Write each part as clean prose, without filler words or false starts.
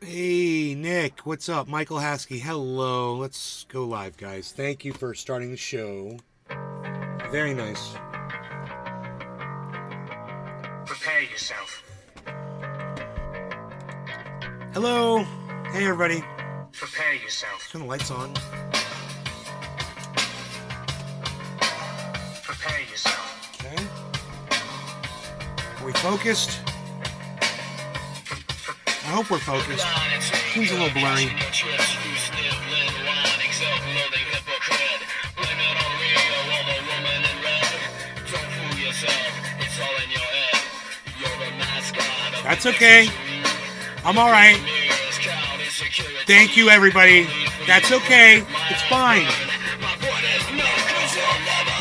Hey, Nick, what's up? Michael Haskey, hello. Let's go live, guys. Thank you for starting the show. Very nice. Prepare yourself. Hello. Hey, everybody. Prepare yourself. Turn the lights on. Prepare yourself. Okay. Are we focused? I hope we're focused. Seems a little blurry. That's okay. I'm all right. Thank you, everybody. That's okay. It's fine.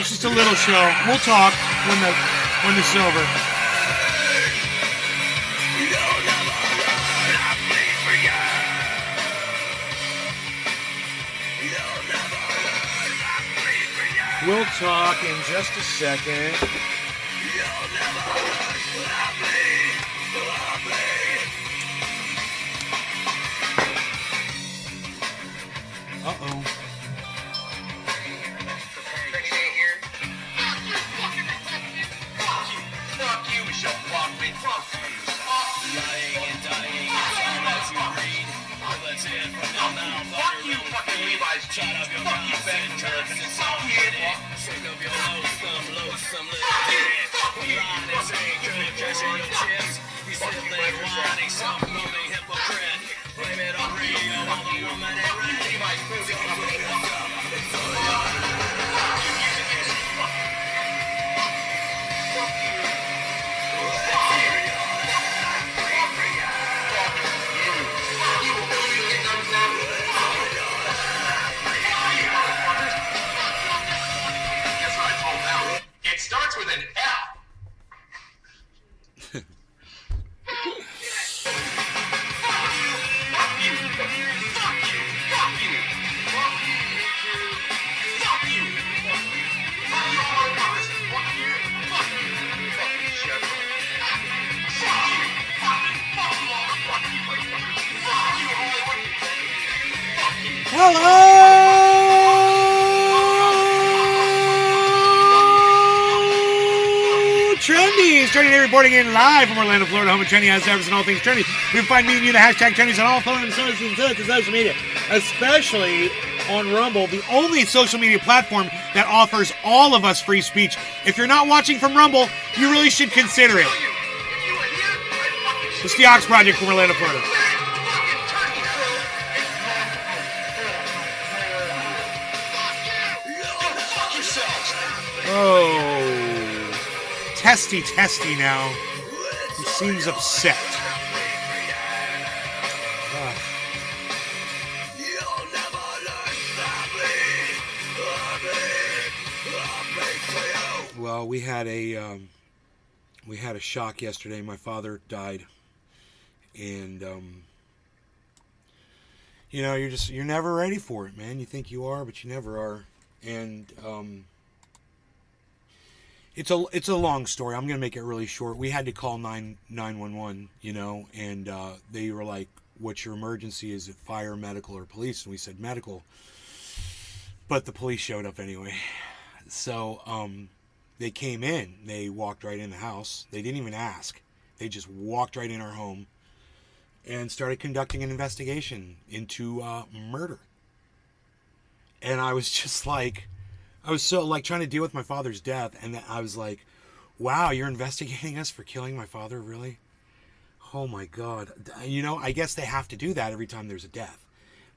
It's just a little show. We'll talk when this is over. We'll talk in just a second. Uh-oh. Fuck you, Michelle. Fuck me. Fuck you. Lying and dying is all that you read. Let's hear it from your mouth. Fuck you, fucking Levi's jeans. Fuck you, Ben Turks. Fuck you, Nick. Shake up your loathsome little dick. Lying and saying good, cashing your chips. You still ain't whining, self-loathing hypocrite. Blame it on Rio, all the woman ain't ready. Levi's music company. It's all yours. It starts with an F. Hello! Trendies! Trendy Day reporting in live from Orlando, Florida, home of Trendy has service and all things trendy. You can find me and you, the hashtag Trendies, on all phones and social media, especially on Rumble, the only social media platform that offers all of us free speech. If you're not watching from Rumble, you really should consider it. It's the Ox Project from Orlando, Florida. Oh, testy now. He seems upset. Well, we had a shock yesterday. My father died, and you're never ready for it, man. You think you are, but you never are, and It's a long story. I'm gonna make it really short. We had to call 911, and they were like, "What's your emergency? Is it fire, medical, or police?" And we said medical, but the police showed up anyway. So they came in. They walked right in the house. They didn't even ask. They just walked right in our home and started conducting an investigation into murder. And I was just like. I was so trying to deal with my father's death, and I was like, wow, you're investigating us for killing my father, really? Oh my God. I guess they have to do that every time there's a death,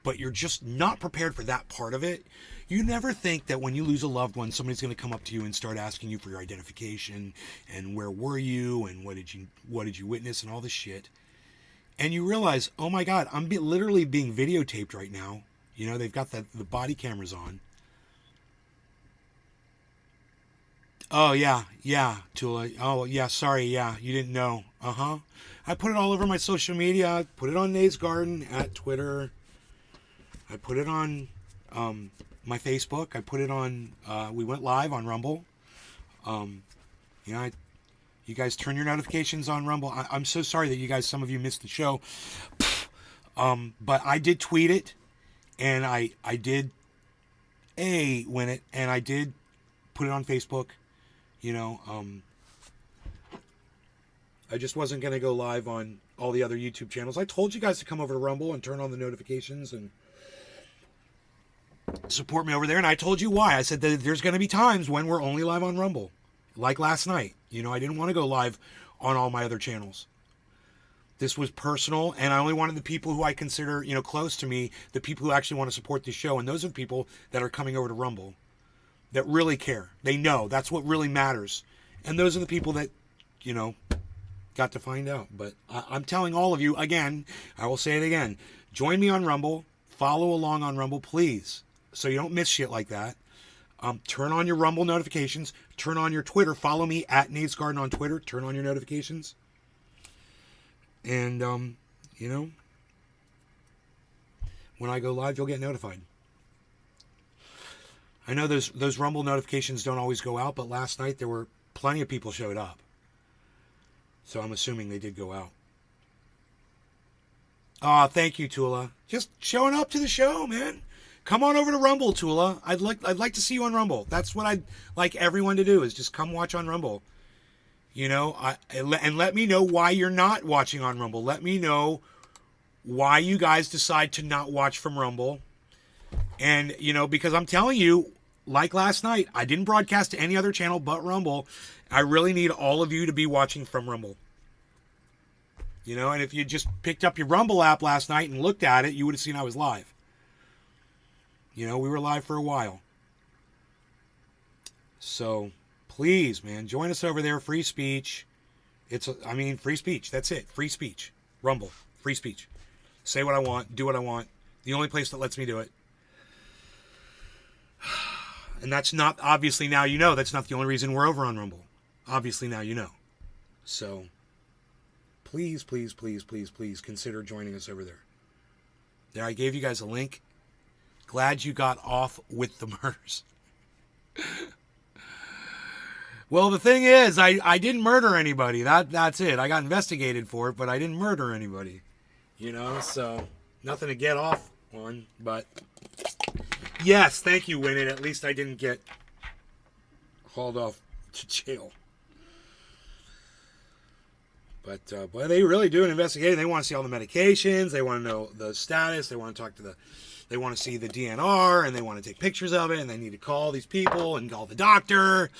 but you're just not prepared for that part of it. You never think that when you lose a loved one, somebody's going to come up to you and start asking you for your identification and where were you and what did you witness and all this shit. And you realize, oh my God, I'm literally being videotaped right now. They've got the body cameras on. Oh, yeah, Tula. Oh, yeah, sorry, yeah, you didn't know. Uh-huh. I put it all over my social media. I put it on Nay's Garden at Twitter. I put it on my Facebook. I put it on, we went live on Rumble. You guys turn your notifications on Rumble. I'm so sorry that some of you missed the show. But I did tweet it, and I did win it, and I did put it on Facebook. I just wasn't going to go live on all the other YouTube channels. I told you guys to come over to Rumble and turn on the notifications and support me over there. And I told you why. I said that there's going to be times when we're only live on Rumble, like last night. I didn't want to go live on all my other channels. This was personal, and I only wanted the people who I consider, close to me, the people who actually want to support this show. And those are the people that are coming over to Rumble, that really care. They know that's what really matters. And those are the people that, got to find out. But I'm telling all of you, again, I will say it again, join me on Rumble, follow along on Rumble, please, so you don't miss shit like that. Turn on your Rumble notifications, turn on your Twitter, follow me at Nate's Garden on Twitter, turn on your notifications. And, when I go live, you'll get notified. I know those Rumble notifications don't always go out, but last night there were plenty of people showed up. So I'm assuming they did go out. Thank you, Tula. Just showing up to the show, man. Come on over to Rumble, Tula. I'd like to see you on Rumble. That's what I'd like everyone to do, is just come watch on Rumble. And let me know why you're not watching on Rumble. Let me know why you guys decide to not watch from Rumble. And, because I'm telling you, like last night, I didn't broadcast to any other channel but Rumble. I really need all of you to be watching from Rumble. And if you just picked up your Rumble app last night and looked at it, you would have seen I was live. We were live for a while. So, please, man, join us over there. Free speech. Free speech. That's it. Free speech. Rumble. Free speech. Say what I want. Do what I want. The only place that lets me do it. And that's not, obviously now that's not the only reason we're over on Rumble. Obviously now So, please, please, please, please, please consider joining us over there. There, I gave you guys a link. Glad you got off with the murders. Well, the thing is, I didn't murder anybody. That's it. I got investigated for it, but I didn't murder anybody. So nothing to get off on, but yes, thank you, Winnet. At least I didn't get hauled off to jail. But boy, they really do an investigation. They want to see all the medications. They want to know the status. They want to talk to they want to see the DNR, and they want to take pictures of it, and they need to call these people and call the doctor.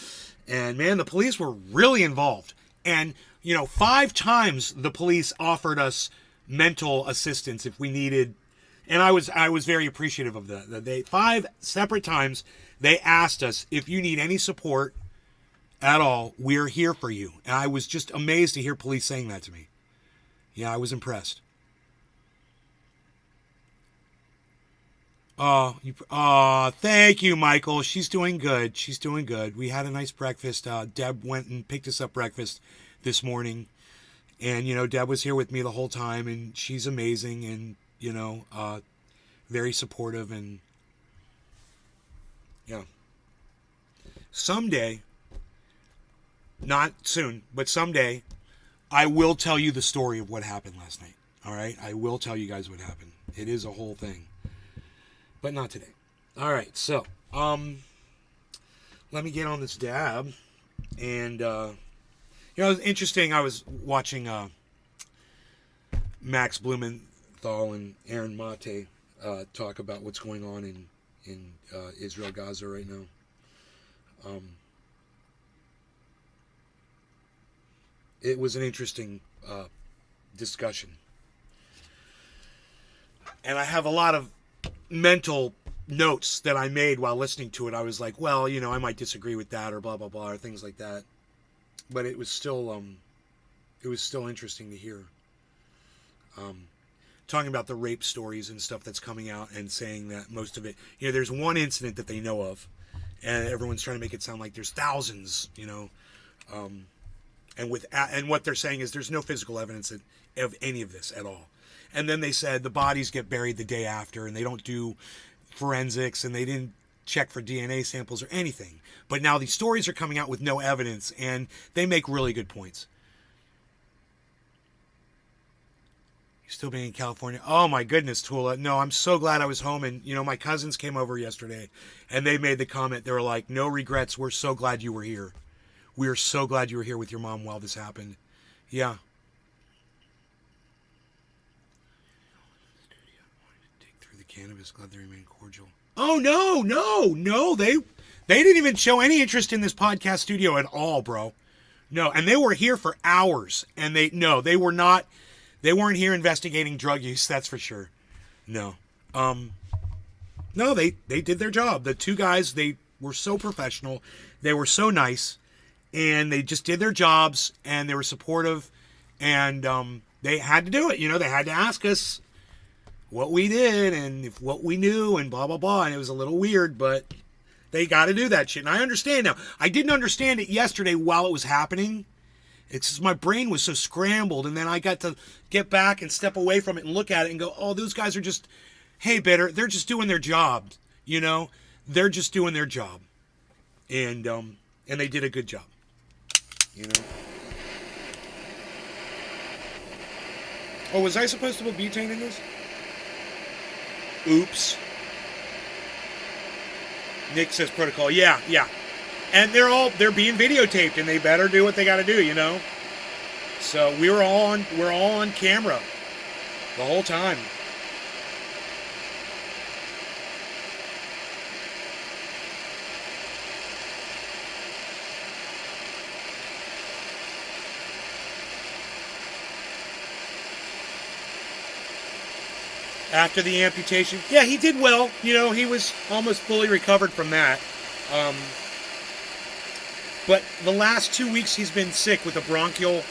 And man, the police were really involved. And 5 times the police offered us mental assistance if we needed. And I was very appreciative of that. They 5 separate times they asked us, if you need any support at all, we're here for you. And I was just amazed to hear police saying that to me. Yeah, I was impressed. Thank you, Michael. She's doing good. She's doing good. We had a nice breakfast. Deb went and picked us up breakfast this morning. And, Deb was here with me the whole time, and she's amazing and, very supportive. And, someday, not soon, but someday, I will tell you the story of what happened last night. All right? I will tell you guys what happened. It is a whole thing. But not today. All right, so let me get on this dab. And, it was interesting. I was watching Max Blumenthal and Aaron Mate talk about what's going on in Israel, Gaza right now. It was an interesting discussion. And I have a lot of mental notes that I made while listening to it. I was like, well, I might disagree with that or blah, blah, blah, or things like that. But it was still interesting to hear. Talking about the rape stories and stuff that's coming out and saying that most of it, there's one incident that they know of, and everyone's trying to make it sound like there's thousands, and what they're saying is there's no physical evidence of any of this at all. And then they said the bodies get buried the day after, and they don't do forensics, and they didn't check for DNA samples or anything. But now these stories are coming out with no evidence, and they make really good points. You're still being in California. Oh my goodness, Tula. No, I'm so glad I was home. And my cousins came over yesterday, and they made the comment. They were like, "No regrets. We're so glad you were here. We are so glad you were here with your mom while this happened." Yeah. Dig through the cannabis. Glad they remain cordial. Oh no. They didn't even show any interest in this podcast studio at all, bro. No, and they were here for hours, and they were not. They weren't here investigating drug use. That's for sure. No. No, they did their job. The two guys, they were so professional. They were so nice, and they just did their jobs, and they were supportive, and they had to do it. They had to ask us what we did and if what we knew and blah, blah, blah. And it was a little weird, but they got to do that shit. And I understand now. I didn't understand it yesterday while it was happening. It's just my brain was so scrambled, and then I got to get back and step away from it and look at it and go, oh, those guys are just, hey, Bitter, they're just doing their job, They're just doing their job. And they did a good job, Oh, was I supposed to put butane in this? Oops. Nick says protocol. Yeah. And they're being videotaped, and they better do what they got to do, So we're all on camera the whole time. After the amputation, yeah, he did well. He was almost fully recovered from that. But the last 2 weeks he's been sick with a bronchial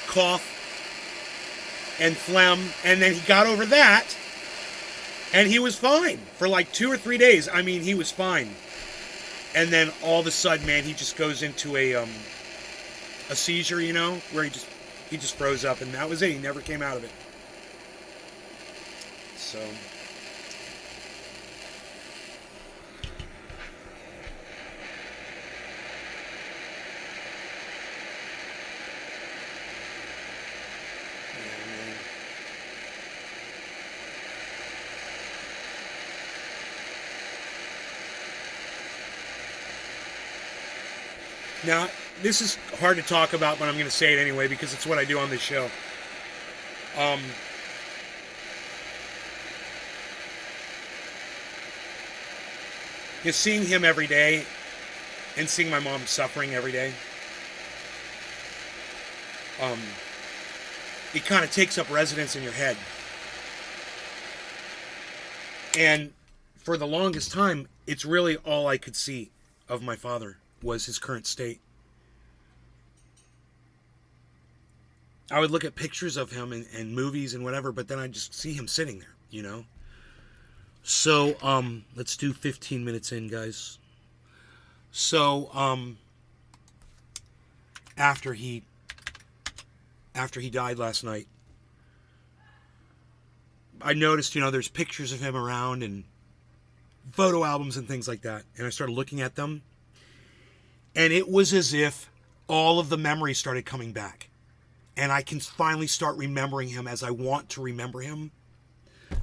cough and phlegm, and then he got over that, and he was fine for like 2 or 3 days. I mean, he was fine. And then all of a sudden, man, he just goes into a seizure, where he just froze up, and that was it. He never came out of it. So now, this is hard to talk about, but I'm going to say it anyway because it's what I do on this show. Just seeing him every day and seeing my mom suffering every day, it kind of takes up residence in your head. And for the longest time, it's really all I could see of my father was his current state. I would look at pictures of him and movies and whatever, but then I'd just see him sitting there, So, let's do 15 minutes in, guys. So, after he died last night, I noticed, there's pictures of him around and photo albums and things like that. And I started looking at them. And it was as if all of the memories started coming back. And I can finally start remembering him as I want to remember him.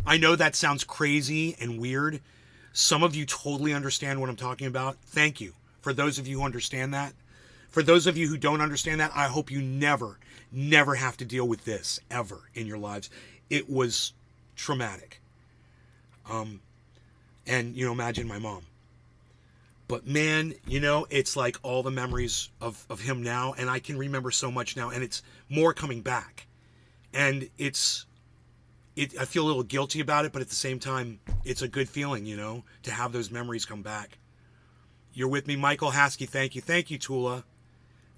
I know that sounds crazy and weird. Some of you totally understand what I'm talking about. Thank you. For those of you who understand that. For those of you who don't understand that, I hope you never have to deal with this ever in your lives. It was traumatic. And, imagine my mom. But man, it's like all the memories of him now, and I can remember so much now, and it's more coming back. And I feel a little guilty about it, but at the same time, it's a good feeling, to have those memories come back. You're with me, Michael Haskey. Thank you. Thank you, Tula.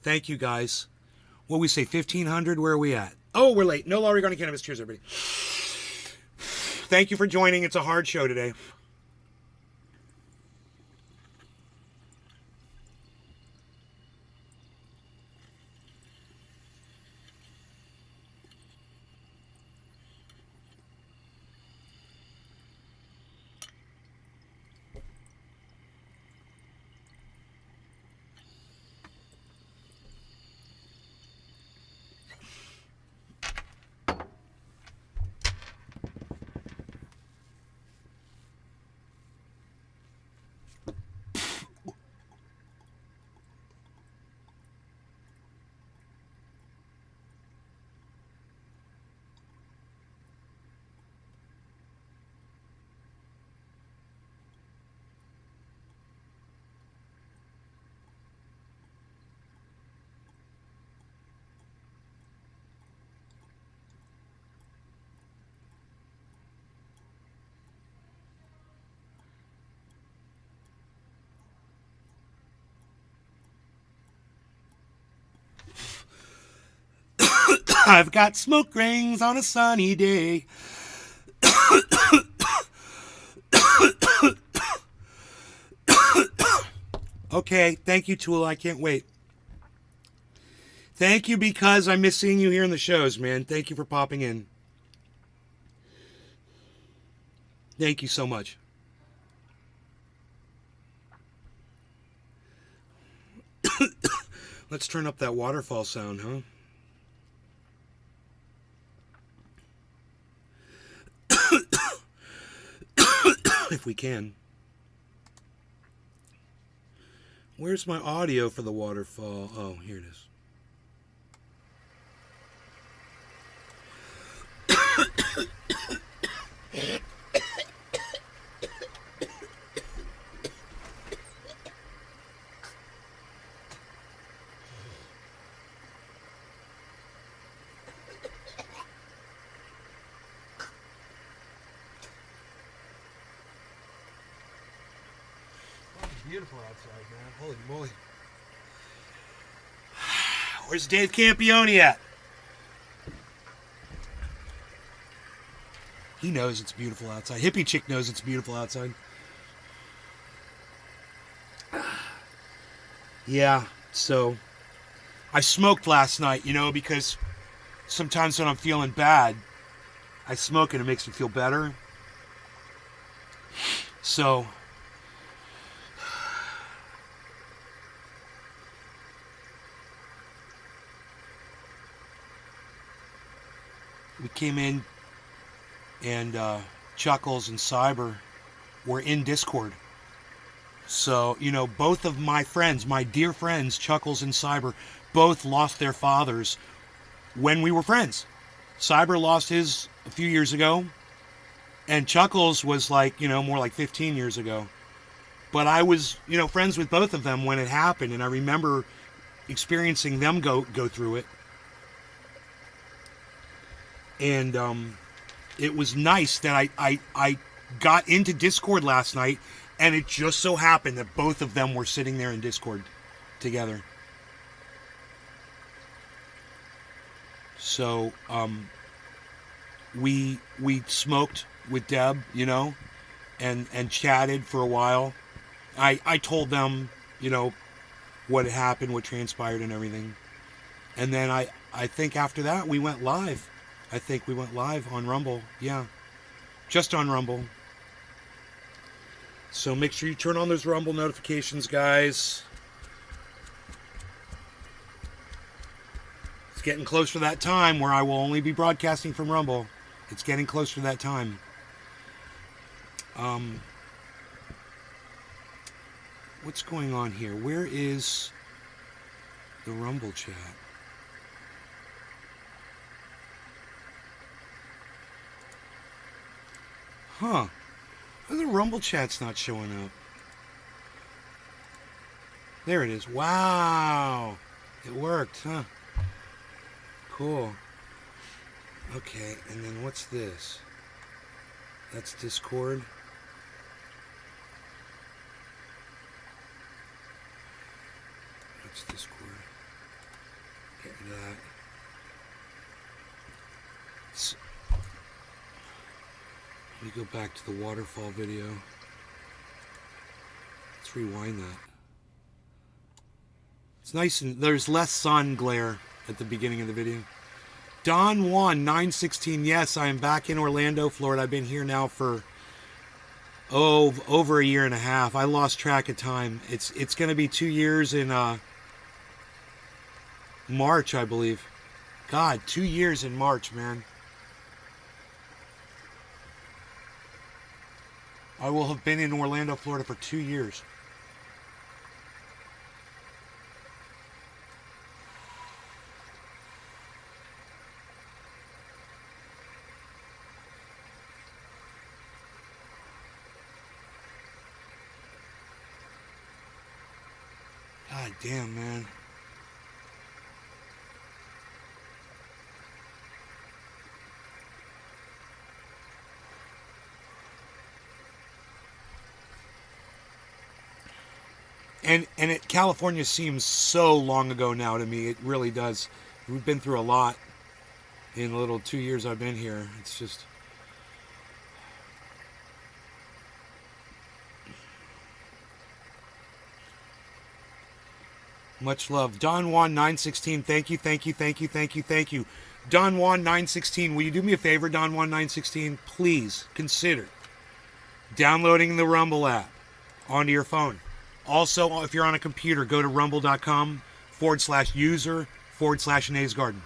Thank you, guys. What we say, 1,500? Where are we at? Oh, we're late. No law regarding cannabis. Cheers, everybody. Thank you for joining. It's a hard show today. I've got smoke rings on a sunny day. Okay, thank you, Tool. I can't wait. Thank you, because I miss seeing you here in the shows, man. Thank you for popping in. Thank you so much. Let's turn up that waterfall sound, huh? If we can. Where's my audio for the waterfall? Oh, here it is. Beautiful outside, man. Holy moly. Where's Dave Campione at? He knows it's beautiful outside. Hippie Chick knows it's beautiful outside. Yeah, so I smoked last night, because sometimes when I'm feeling bad, I smoke and it makes me feel better. So we came in, and Chuckles and Cyber were in Discord. So, both of my friends, my dear friends, Chuckles and Cyber, both lost their fathers when we were friends. Cyber lost his a few years ago, and Chuckles was more like 15 years ago. But I was, friends with both of them when it happened, and I remember experiencing them go through it. And it was nice that I got into Discord last night, and it just so happened that both of them were sitting there in Discord together. So we smoked with Deb, and chatted for a while. I told them, what had happened, what transpired, and everything. And then I think after that we went live. I think we went live on Rumble. Yeah. Just on Rumble. So make sure you turn on those Rumble notifications, guys. It's getting close to that time where I will only be broadcasting from Rumble. It's getting close to that time. What's going on here? Where is the Rumble chat? Huh. The Rumble chat's not showing up. There it is. Wow. It worked, huh? Cool. Okay, and then what's this? That's Discord. That's Discord. Get rid of that. Let me go back to the waterfall video. Let's rewind that. It's nice, and there's less sun glare at the beginning of the video. Don Juan 916. Yes, I am back in Orlando, Florida. I've been here now for over a year and a half. I lost track of time. It's going to be 2 years in March, I believe. God, 2 years in March, man. I will have been in Orlando, Florida for 2 years. God damn, man. And California seems so long ago now to me. It really does. We've been through a lot. in the little 2 years I've been here. It's just... Much love. Don Juan 916, thank you, thank you, thank you, thank you, thank you. Don Juan 916, will you do me a favor, Don Juan 916? Please consider downloading the Rumble app onto your phone. Also, if you're on a computer, go to rumble.com/user/Nays Garden.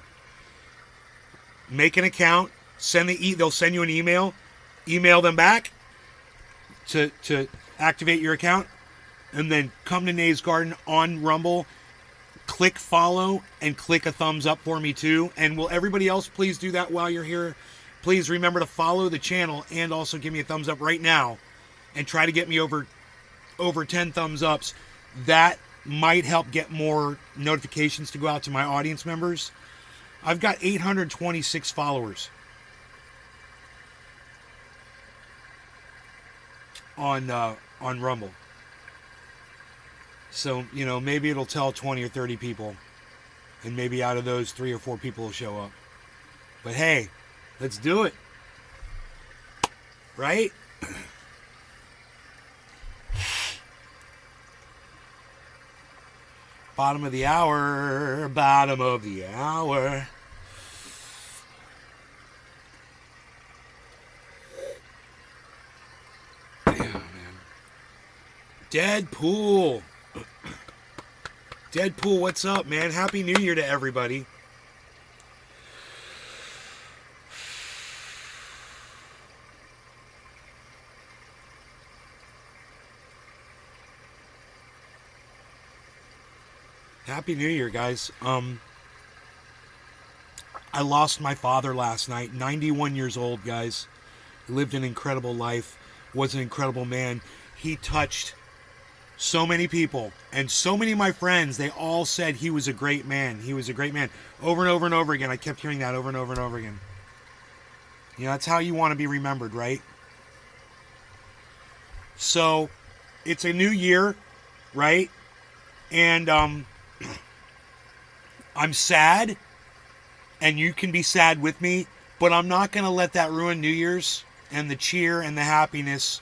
Make an account, they'll send you an email, email them back to activate your account, and then come to Nays Garden on Rumble. Click follow and click a thumbs up for me too. And will everybody else please do that while you're here? Please remember to follow the channel and also give me a thumbs up right now and try to get me over 10 thumbs ups. That might help get more notifications to go out to my audience members. I've got 826 followers on Rumble. So, maybe it'll tell 20 or 30 people. And maybe out of those, 3 or 4 people will show up. But hey, let's do it. Right? Bottom of the hour. Bottom of the hour. Yeah, man. Deadpool. Deadpool, what's up, man? Happy New Year to everybody. Happy New Year, guys. I lost my father last night, 91 years old, guys. He lived an incredible life, was an incredible man. He touched so many people, and so many of my friends, they all said he was a great man. He was a great man. Over and over and over again. I kept hearing that over and over and over again. That's how you want to be remembered, right? So, it's a new year, right? And I'm sad, and you can be sad with me, but I'm not going to let that ruin New Year's and the cheer and the happiness,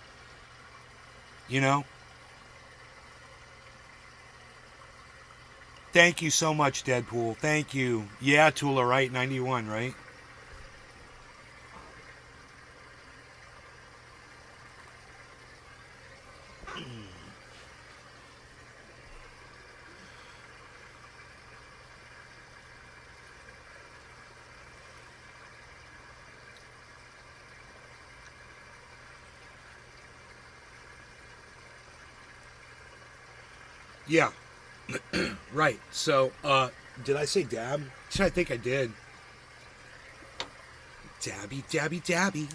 Thank you so much, Deadpool. Thank you. Yeah, Tula, right? 91, right? Yeah. Right. So, did I say dab? I think I did. Dabby, dabby, dabby.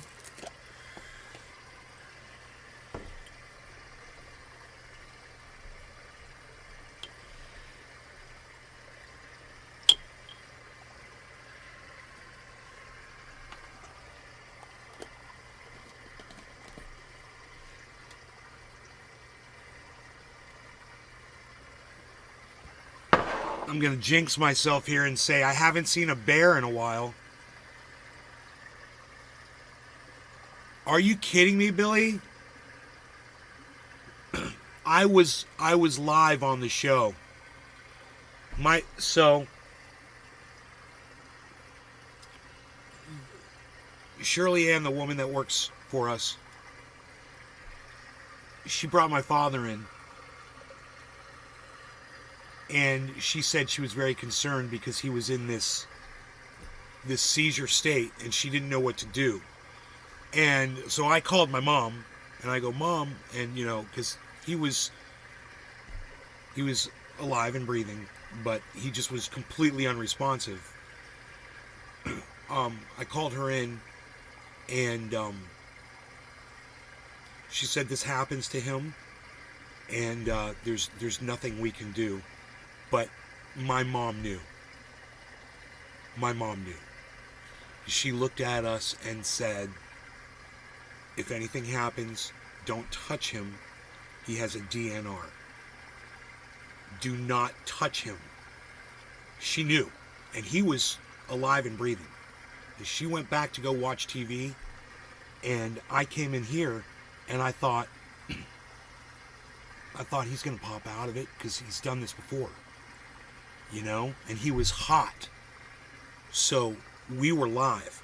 I'm going to jinx myself here and say I haven't seen a bear in a while. Are you kidding me, Billy? I was live on the show. Shirley Ann, the woman that works for us, she brought my father in. And she said she was very concerned because he was in this seizure state and she didn't know what to do. And so I called my mom and I go, Mom, and because he was alive and breathing, but he just was completely unresponsive. I called her in and she said this happens to him and there's nothing we can do. But my mom knew. My mom knew. She looked at us and said, if anything happens, don't touch him. He has a DNR. Do not touch him. She knew. And he was alive and breathing. is she went back to go watch TV, and I came in here, and I thought he's going to pop out of it because he's done this before, you know, and he was hot. So we were live.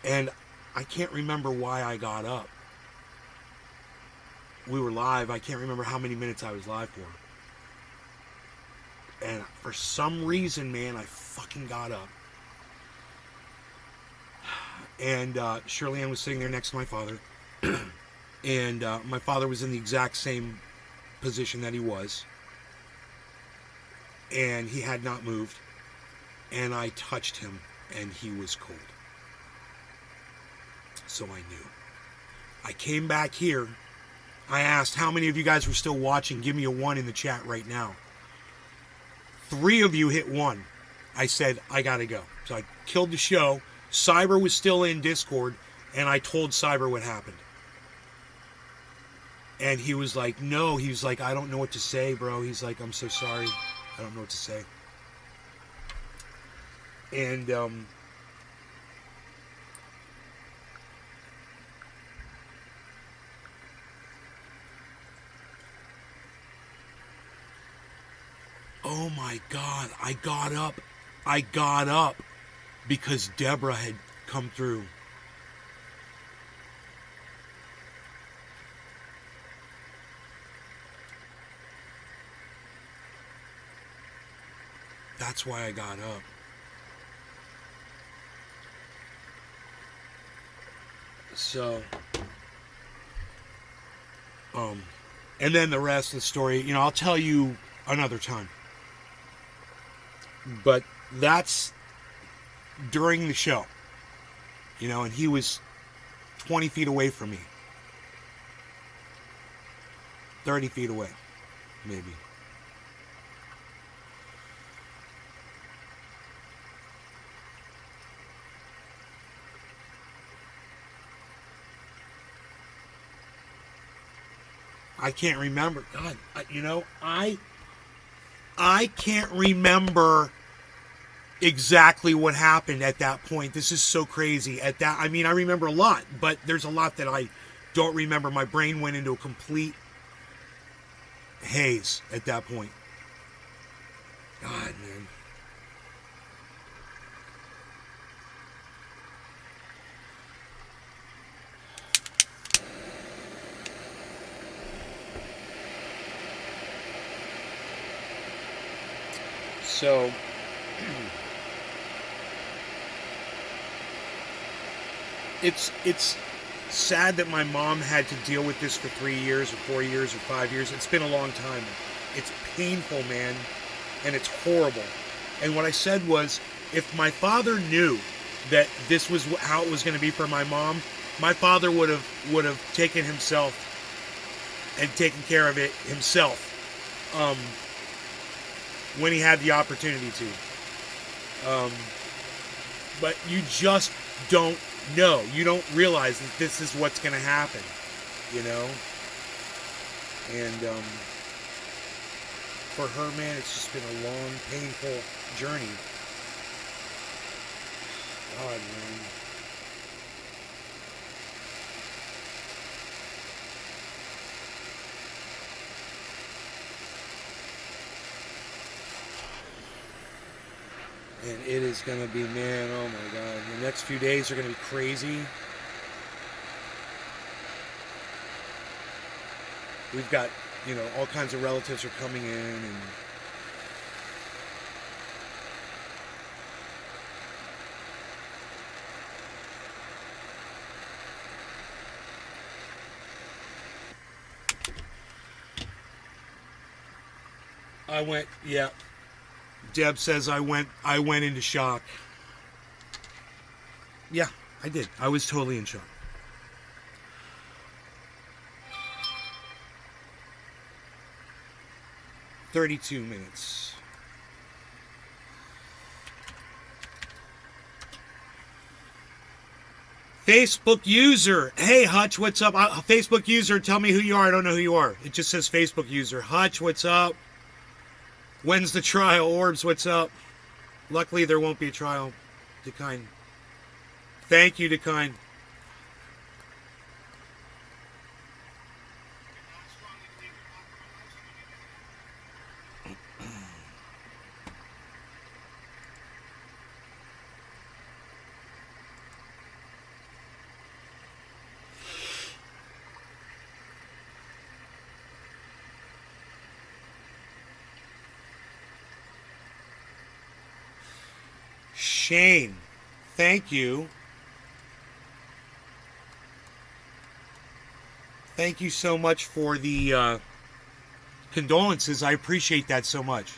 And I can't remember why I got up. We were live. I can't remember how many minutes I was live for. And for some reason, man, I fucking got up. And Shirley Ann was sitting there next to my father. And my father was in the exact same position that he was. And he had not moved. And I touched him, and he was cold. So I knew. I came back here. I asked how many of you guys were still watching. Give me a 1 in the chat right now. 3 of you hit 1. I said, I gotta go. So I killed the show. Cyber was still in Discord, and I told Cyber what happened. And he was like, no. He was like, I don't know what to say, bro. He's like, I'm so sorry. I don't know what to say. And, oh my God, I got up because Deborah had come through. That's why I got up. So, and then the rest of the story, you know, I'll tell you another time. But that's during the show, you know, and he was 20 feet away from me. 30 feet away, maybe. I can't remember. God, you know, I can't remember exactly what happened at that point. This is so crazy. At that, I mean, I remember a lot, but there's a lot that I don't remember. My brain went into a complete haze at that point. God, man. So, it's sad that my mom had to deal with this for 3 years or 4 years or 5 years. It's been a long time. It's painful, man, and it's horrible. And what I said was, if my father knew that this was how it was going to be for my mom, my father would have taken himself and taken care of it himself. When he had the opportunity to. But you just don't know. You don't realize that this is what's going to happen, you know? And for her, man, it's just been a long, painful journey. God, man. And it is going to be, man, oh my God. The next few days are going to be crazy. We've got, you know, all kinds of relatives are coming in. And I went, yeah. Deb says I went into shock. Yeah, I did. I was totally in shock. "32 minutes. Facebook user. Hey, Hutch, what's up? Facebook user, tell me who you are. I don't know who you are. It just says Facebook user. Hutch, what's up? When's the trial? Orbs, what's up? Luckily, there won't be a trial. Decine. Thank you, Decine. Shane, thank you. Thank you so much for the condolences. I appreciate that so much.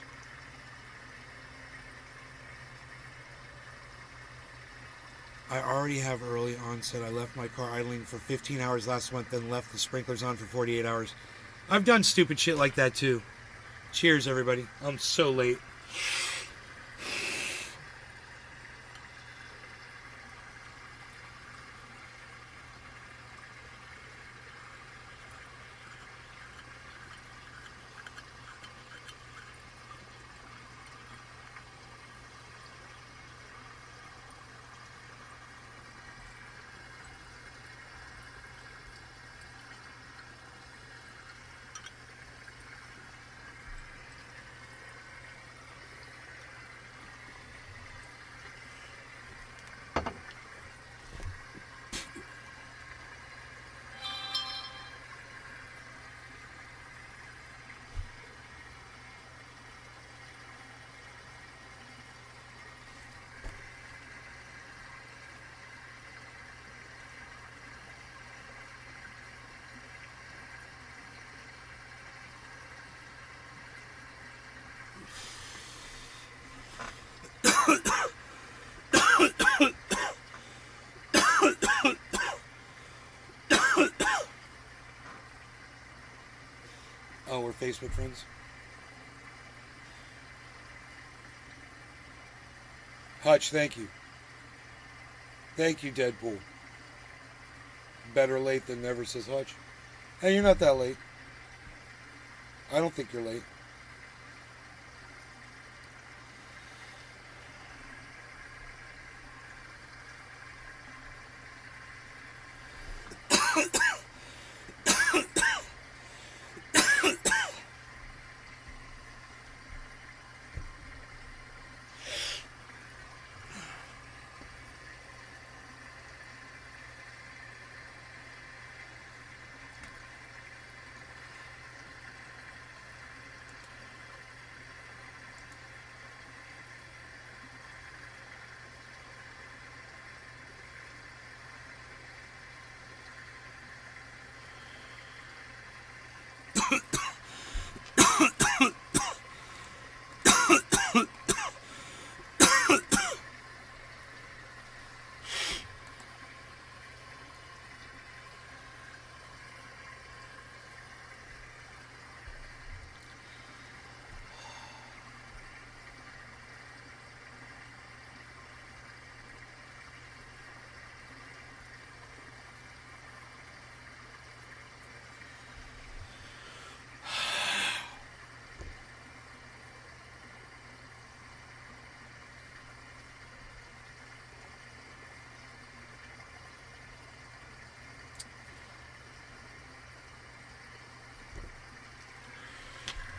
I already have early onset. I left my car idling for 15 hours last month, then left the sprinklers on for 48 hours. I've done stupid shit like that too. Cheers, everybody. I'm so late. Oh, we're Facebook friends? Hutch, thank you. Thank you, Deadpool. Better late than never, says Hutch. Hey, you're not that late. I don't think you're late.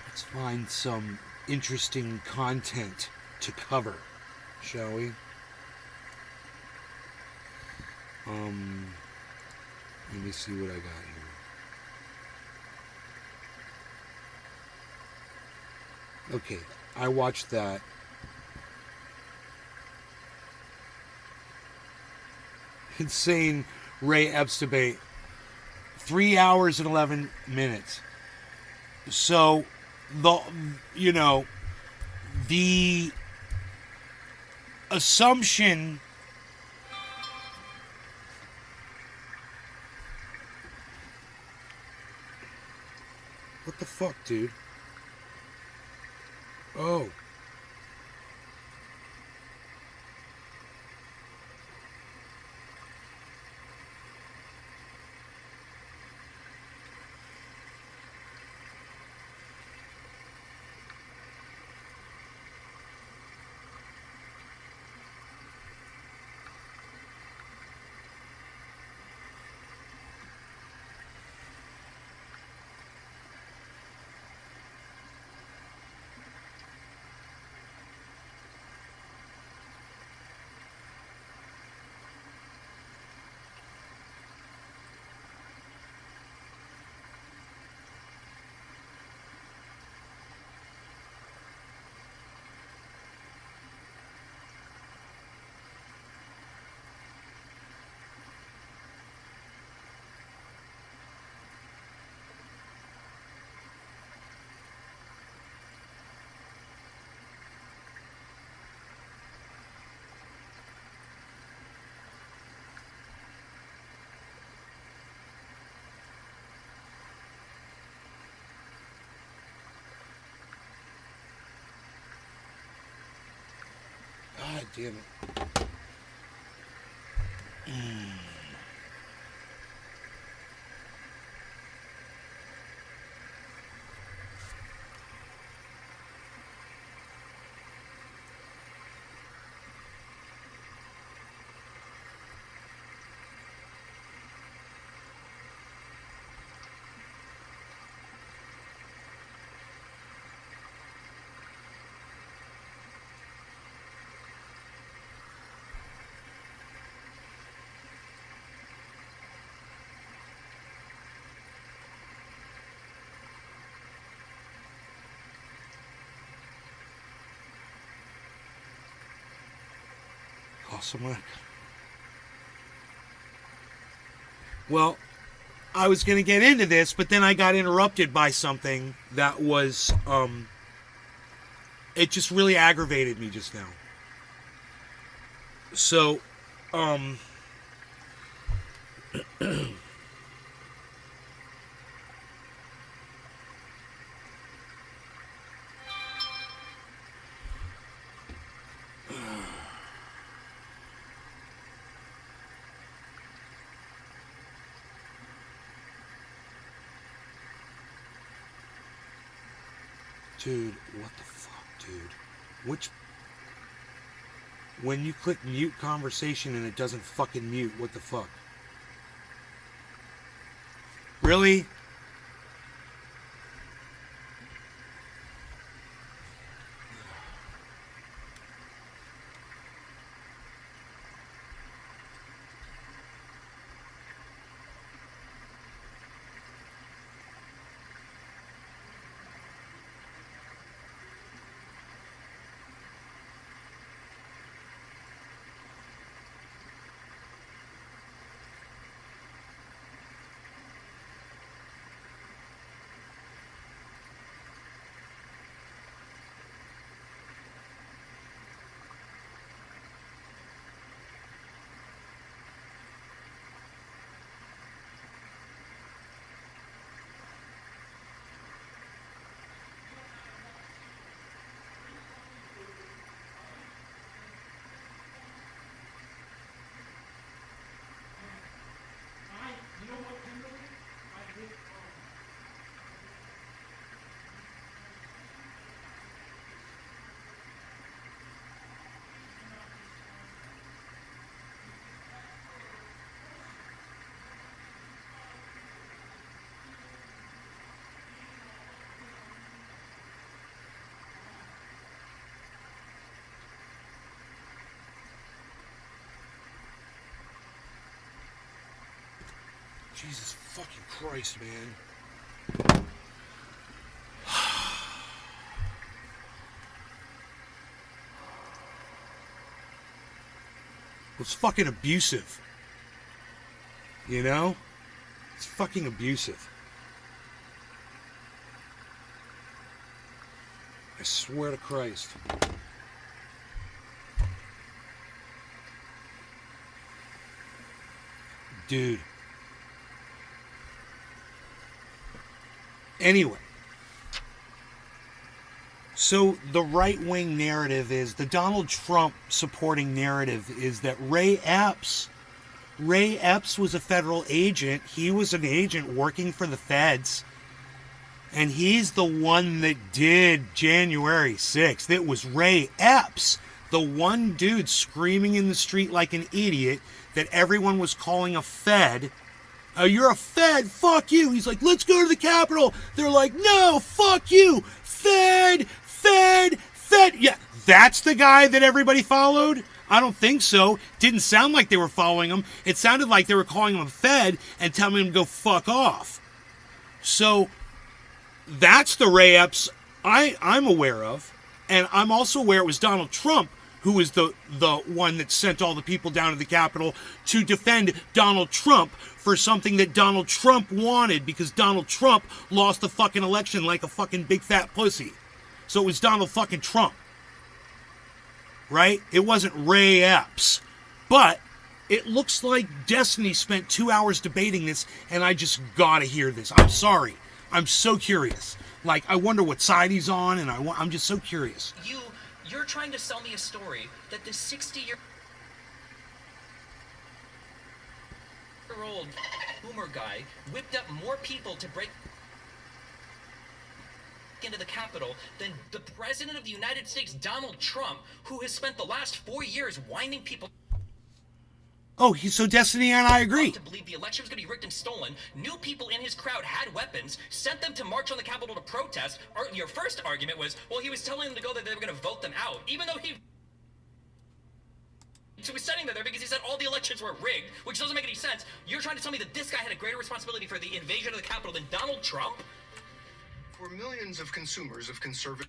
Let's find some interesting content to cover, shall we? Let me see what I got here. Okay, I watched that. Insane Ray Epps debate. 3 hours and 11 minutes. So, the assumption what the fuck, dude? Oh. God damn it. Awesome. Well, I was going to get into this, but then I got interrupted by something that was, it just really aggravated me just now. So, dude, what the fuck, dude? When you click mute conversation and it doesn't fucking mute, what the fuck? Really? Jesus fucking Christ, man. It's fucking abusive. You know? It's fucking abusive. I swear to Christ. Dude. Anyway. So the right-wing narrative is, the Donald Trump supporting narrative is that Ray Epps was a federal agent. He was an agent working for the feds. And he's the one that did January 6th. It was Ray Epps, the one dude screaming in the street like an idiot that everyone was calling a Fed. You're a Fed, fuck you. He's like, let's go to the Capitol. They're like, no, fuck you. Fed. Yeah, that's the guy that everybody followed? I don't think so. Didn't sound like they were following him. It sounded like they were calling him a Fed and telling him to go fuck off. So that's the Ray Epps I'm aware of. And I'm also aware it was Donald Trump who was the one that sent all the people down to the Capitol to defend Donald Trump for something that Donald Trump wanted, because Donald Trump lost the fucking election like a fucking big fat pussy. So it was Donald fucking Trump. Right? It wasn't Ray Epps. But it looks like Destiny spent 2 hours debating this, and I just gotta hear this. I'm sorry. I'm so curious. Like, I wonder what side he's on, and I'm just so curious. You're trying to sell me a story that this 60-year-old boomer guy whipped up more people to break into the Capitol than the President of the United States, Donald Trump, who has spent the last 4 years winding people Oh, so Destiny and I agree. to believe the election was going to be rigged and stolen, knew people in his crowd had weapons, sent them to march on the Capitol to protest. Your first argument was, well, he was telling them to go there, they were going to vote them out, even though he was sending them there because he said all the elections were rigged, which doesn't make any sense. You're trying to tell me that this guy had a greater responsibility for the invasion of the Capitol than Donald Trump? For millions of consumers of conservative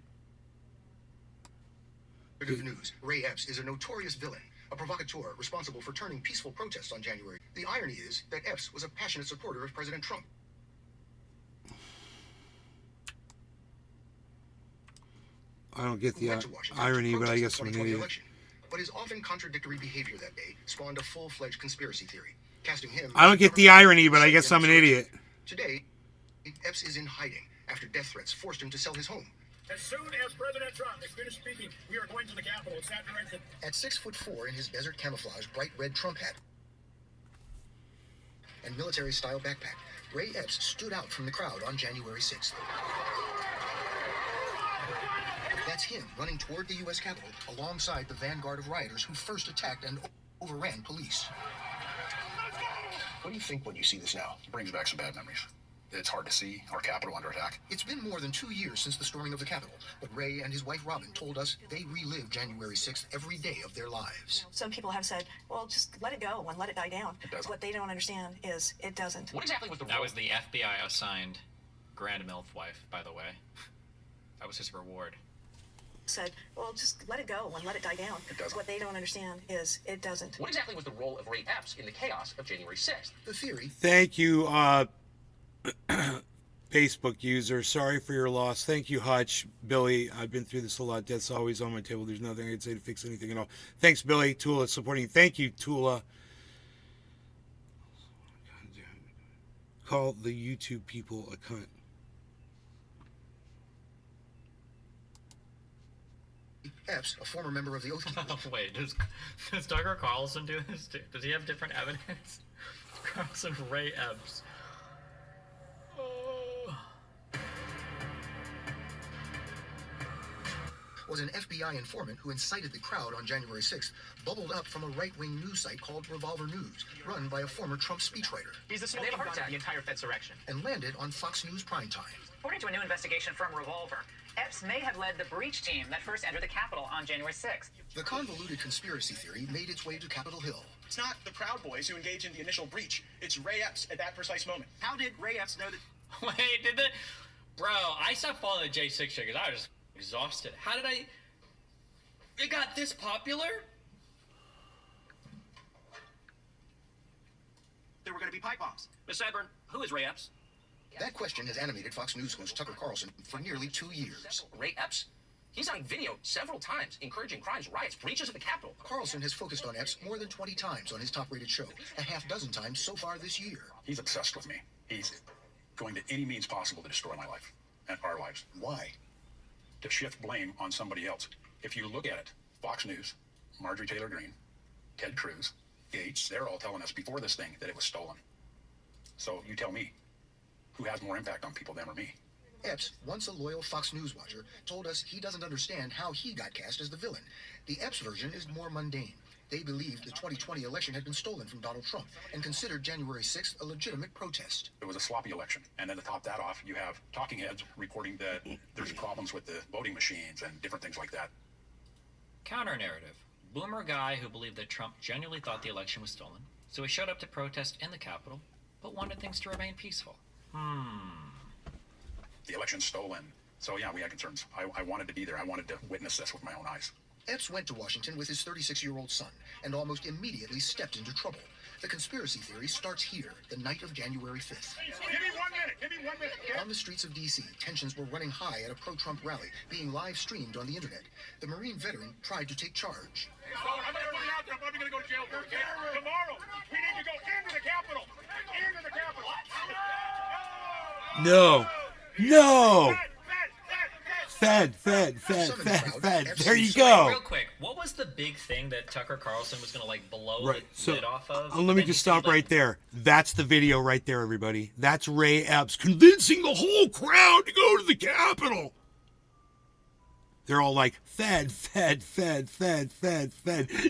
news, Ray Epps is a notorious villain, a provocateur responsible for turning peaceful protests on January. The irony is that Epps was a passionate supporter of President Trump. I don't get the Went to Washington irony, to but I protest guess the I'm an 2020 idiot. election. But his often contradictory behavior that day spawned a full-fledged conspiracy theory, casting him. I don't get the irony, but I guess I'm an idiot. Today, Epps is in hiding after death threats forced him to sell his home. As soon as President Trump is finished speaking, we are going to the Capitol. It's that direction. At 6'4" in his desert camouflage bright red Trump hat and military-style backpack, Ray Epps stood out from the crowd on January 6th. That's him running toward the U.S. Capitol alongside the vanguard of rioters who first attacked and overran police. What do you think when you see this now? It brings back some bad memories. It's hard to see our Capitol under attack. It's been more than 2 years since the storming of the Capitol, but Ray and his wife Robin told us they relive January 6th every day of their lives. Some people have said, well, just let it go and let it die down. It doesn't. What they don't understand is it doesn't. What exactly was the That was the FBI assigned Grand MILF wife, by the way. That was his reward. Said, well, just let it go and let it die down. It doesn't. What they don't understand is it doesn't. What exactly was the role of Ray Epps in the chaos of January 6th? The theory Thank you, Facebook user. Sorry for your loss. Thank you, Hutch. Billy, I've been through this a lot. Death's always on my table. There's nothing I can say to fix anything at all. Thanks, Billy. Tula supporting. Thank you, Tula. Call the YouTube people a cunt. Epps, a former member of the Oath Keepers, Wait, does Tucker Carlson do this too? Does he have different evidence? Carlson Ray Epps. was an FBI informant who incited the crowd on January 6th, bubbled up from a right-wing news site called Revolver News, run by a former Trump speechwriter, He's the smoking gun of the entire Fedsurrection. and landed on Fox News primetime. According to a new investigation from Revolver, Epps may have led the breach team that first entered the Capitol on January 6th. The convoluted conspiracy theory made its way to Capitol Hill. It's not the Proud Boys who engaged in the initial breach. It's Ray Epps at that precise moment. How did Ray Epps know that? Wait, did the... Bro, I stopped following the J6 shit because I was just exhausted. How did I... It got this popular? There were going to be pipe bombs. Miss Sadburn, who is Ray Epps? That question has animated Fox News host Tucker Carlson for nearly 2 years. Ray Epps? He's on video several times encouraging crimes, riots, breaches of the Capitol. Carlson has focused on Epps more than 20 times on his top-rated show, a half dozen times so far this year. He's obsessed with me. He's going to any means possible to destroy my life and our lives. Why? To shift blame on somebody else. If you look at it, Fox News, Marjorie Taylor Greene, Ted Cruz, Gates, they're all telling us before this thing that it was stolen. So you tell me, who has more impact on people, them or me? Epps, once a loyal Fox News watcher, told us he doesn't understand how he got cast as the villain. The Epps version is more mundane. They believed the 2020 election had been stolen from Donald Trump and considered January 6th a legitimate protest. It was a sloppy election. And then to top that off, you have talking heads reporting that there's problems with the voting machines and different things like that. Counter narrative. Boomer guy who believed that Trump genuinely thought the election was stolen, so he showed up to protest in the Capitol, but wanted things to remain peaceful. The election's stolen. So yeah, we had concerns. I wanted to be there. I wanted to witness this with my own eyes. Epps went to Washington with his 36-year-old son and almost immediately stepped into trouble. The conspiracy theory starts here, the night of January 5th. Give me 1 minute. Give me 1 minute. Okay? On the streets of D.C., tensions were running high at a pro-Trump rally, being live-streamed on the internet. The Marine veteran tried to take charge. So I'm going to put it out there. I'm probably going to go to jail for it. Tomorrow, we need to go into the Capitol. Into the Capitol. No. No. Fed. Some in the crowd, There you FCC go. Real quick, what was the big thing that Tucker Carlson was gonna like blow Right. the So lid off of? let me Then just he stop said, like, right there. That's the video right there, everybody. That's Ray Epps convincing the whole crowd to go to the Capitol. They're all like, Fed.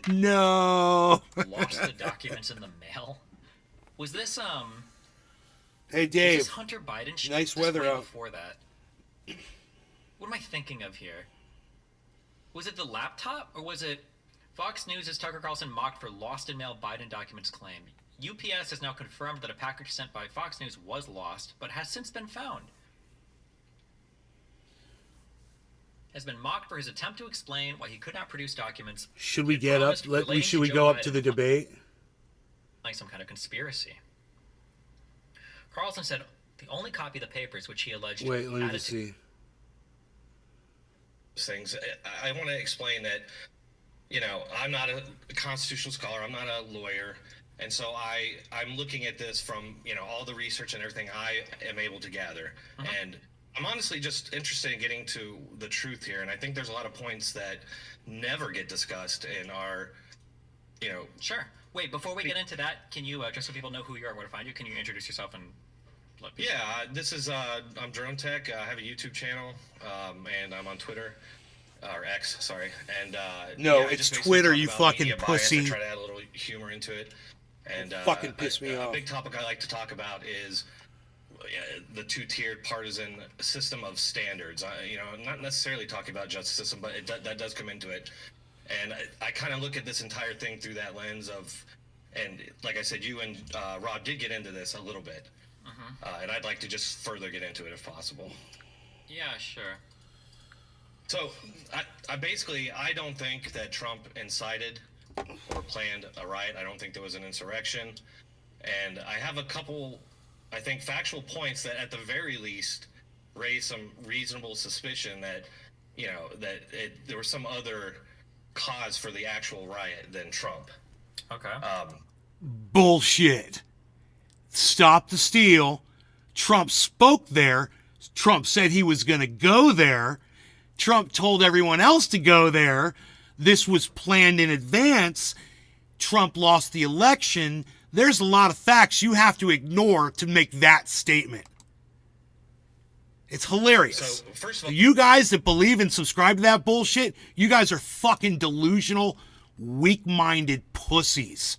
No. Lost the documents in the mail. Was this Hey, was Dave. this Hunter Biden shit? Nice This weather way out. Before that, what am I thinking of here? Was it the laptop or was it Fox News as Tucker Carlson mocked for lost in mail Biden documents claim? UPS has now confirmed that a package sent by Fox News was lost, but has since been found. Has been mocked for his attempt to explain why he could not produce documents. Should we he get up? promised relating Should we Joe go up Biden. to the debate? Like some kind of conspiracy. Carlson said the only copy of the papers which he alleged Wait, let me added just to see. Things. I want to explain that, you know, I'm not a constitutional scholar. I'm not a lawyer. And so I'm looking at this from, you know, all the research and everything I am able to gather. And I'm honestly just interested in getting to the truth here. And I think there's a lot of points that never get discussed in our, you know. Sure. Wait, before we get into that, can you, just so people know who you are and where to find you, can you introduce yourself and let people Yeah, this is, I'm Drone Tech. I have a YouTube channel, and I'm on Twitter. Or X, sorry. And No, yeah, I it's just basically Twitter, talk you about fucking media bias. pussy. I try to add a little humor into it. And Fucking piss me off. A big topic I like to talk about is the two-tiered partisan system of standards. You know, not necessarily talking about justice system, but that does come into it. And I kind of look at this entire thing through that lens of, and like I said, you and Rob did get into this a little bit. And I'd like to just further get into it if possible. Yeah, sure. So, I don't think that Trump incited or planned a riot. I don't think there was an insurrection. And I have a couple, I think, factual points that at the very least raise some reasonable suspicion that, you know, that there was some other cause for the actual riot than Trump. Okay. Bullshit. Stop the steal. Trump spoke there. Trump said he was going to go there. Trump told everyone else to go there. This was planned in advance. Trump lost the election. There's a lot of facts you have to ignore to make that statement. It's hilarious. So, first of all, You guys that believe and subscribe to that bullshit, you guys are fucking delusional, weak-minded pussies.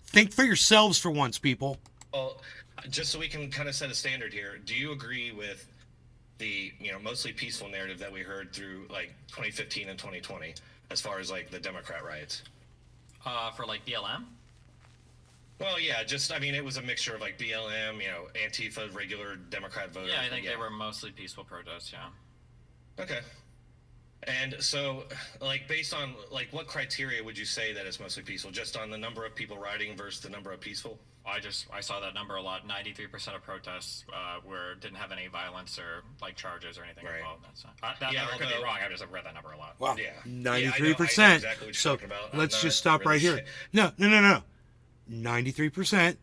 Think for yourselves for once, people. well, just so we can kind of set a standard here, do you agree with the, you know, mostly peaceful narrative that we heard through like 2015 and 2020 as far as like the Democrat riots? For like BLM? Well, yeah, just, I mean, it was a mixture of like BLM, you know, Antifa, regular Democrat voters. Yeah, I think they were mostly peaceful protests, yeah. Okay. And so, like, based on, like, what criteria would you say that it's mostly peaceful? Just on the number of people rioting versus the number of peaceful? I saw that number a lot. 93% of protests didn't have any violence or like charges or anything Right. involved. That Yeah, number could be although- wrong. I just read that number a lot. Wow. Yeah. 93%. Yeah, I know exactly what you're So talking about. I'm let's not just stop really right here. sure. No. 93%.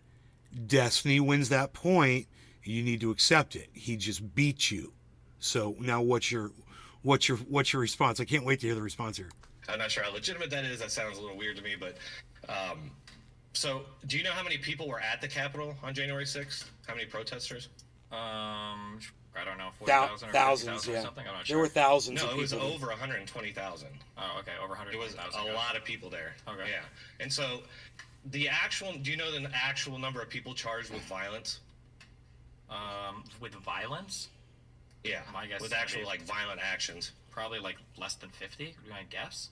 Destiny wins that point. You need to accept it. He just beat you. So now what's your response? I can't wait to hear the response here. I'm not sure how legitimate that is. That sounds a little weird to me, but so do you know how many people were at the Capitol on January 6th? How many protesters? I don't know, 40,000 or Thousands, 50,000 or yeah. something. I'm not There sure. were thousands No, of it was people. over 120,000. Oh, okay, over It was 120,000. a lot of people there. Okay. Yeah. And so do you know the actual number of people charged with violence? With violence, Yeah. My guess with is actual, maybe- like, violent actions. probably like less than 50. Do you want to guess?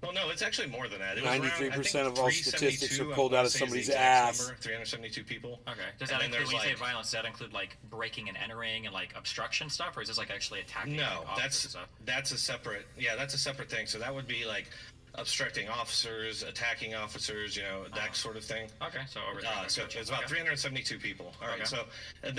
Well, no, it's actually more than that. It was 93% around, of all 372, statistics are I pulled wanna out of say is the somebody's exact ass. Number, 372 people. Okay. Does And that then include, when you say there's, like- violence, does that include like breaking and entering and like obstruction stuff, or is this like actually attacking? No, officers and stuff? that's a separate thing. So that would be like obstructing officers, attacking officers, you know, that sort of thing. Okay, so over. So it's about 372 people. All right. Okay. So and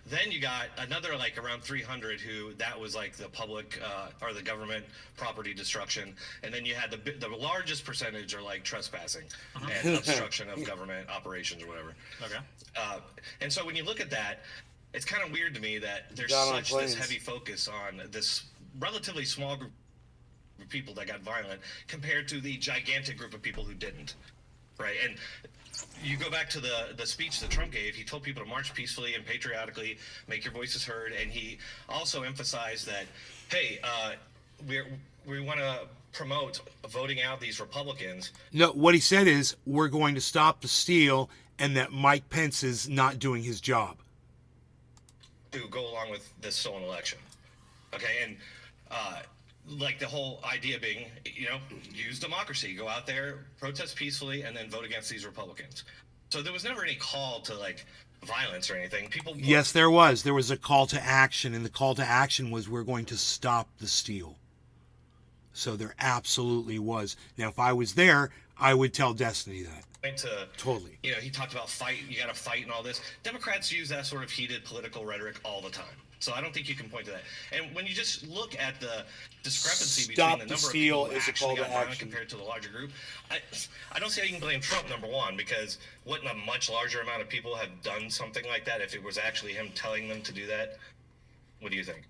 then you got another like around 300 who that was like the public or the government property destruction, and then you had the largest percentage are like trespassing and obstruction of government operations or whatever. Okay. And so when you look at that, it's kind of weird to me that there's Down on such this planes. heavy focus on this relatively small group of people that got violent compared to the gigantic group of people who didn't, right? And you go back to the speech that Trump gave. He told people to march peacefully and patriotically, make your voices heard, and he also emphasized that, hey, we want to promote voting out these Republicans. No, what he said is, we're going to stop the steal, and that Mike Pence is not doing his job. To go along with this stolen election. Okay, and like the whole idea being, use democracy, go out there, protest peacefully, and then vote against these Republicans. So there was never any call to like violence or anything. Yes, there was. There was a call to action, and the call to action was, we're going to stop the steal. So there absolutely was. Now, if I was there, I would tell Destiny that. Totally. He talked about fight. You got to fight and all this. Democrats use that sort of heated political rhetoric all the time. So I don't think you can point to that. And when you just look at the discrepancy between the number of people who actually got violent compared to the larger group, I don't see how you can blame Trump, number one, because wouldn't a much larger amount of people have done something like that if it was actually him telling them to do that? What do you think?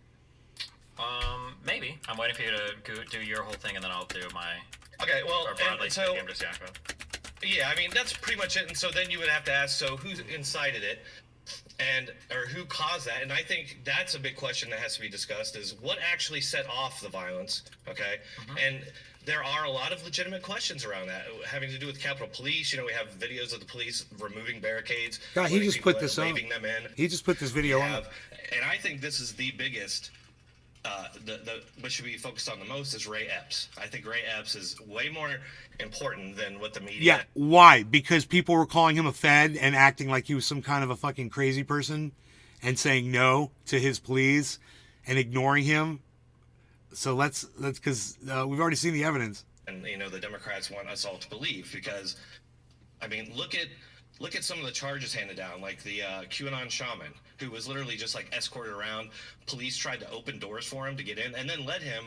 Maybe. I'm waiting for you to do your whole thing, and then I'll do my. Okay, well, so yeah, I mean that's pretty much it. And so then you would have to ask, so who incited it, or who caused that? And I think that's a big question that has to be discussed: is what actually set off the violence? Okay, and there are a lot of legitimate questions around that, having to do with Capitol Police. We have videos of the police removing barricades. God, he just put this on. Them in. He just put this video on. And I think this is the biggest. What should be focused on the most is Ray Epps. I think Ray Epps is way more important than what the media. Yeah, why? Because people were calling him a Fed and acting like he was some kind of a fucking crazy person, and saying no to his pleas and ignoring him. So let's because we've already seen the evidence. And the Democrats want us all to believe, because I mean, look at some of the charges handed down, like the QAnon shaman, who was literally just like escorted around. Police tried to open doors for him to get in, and then led him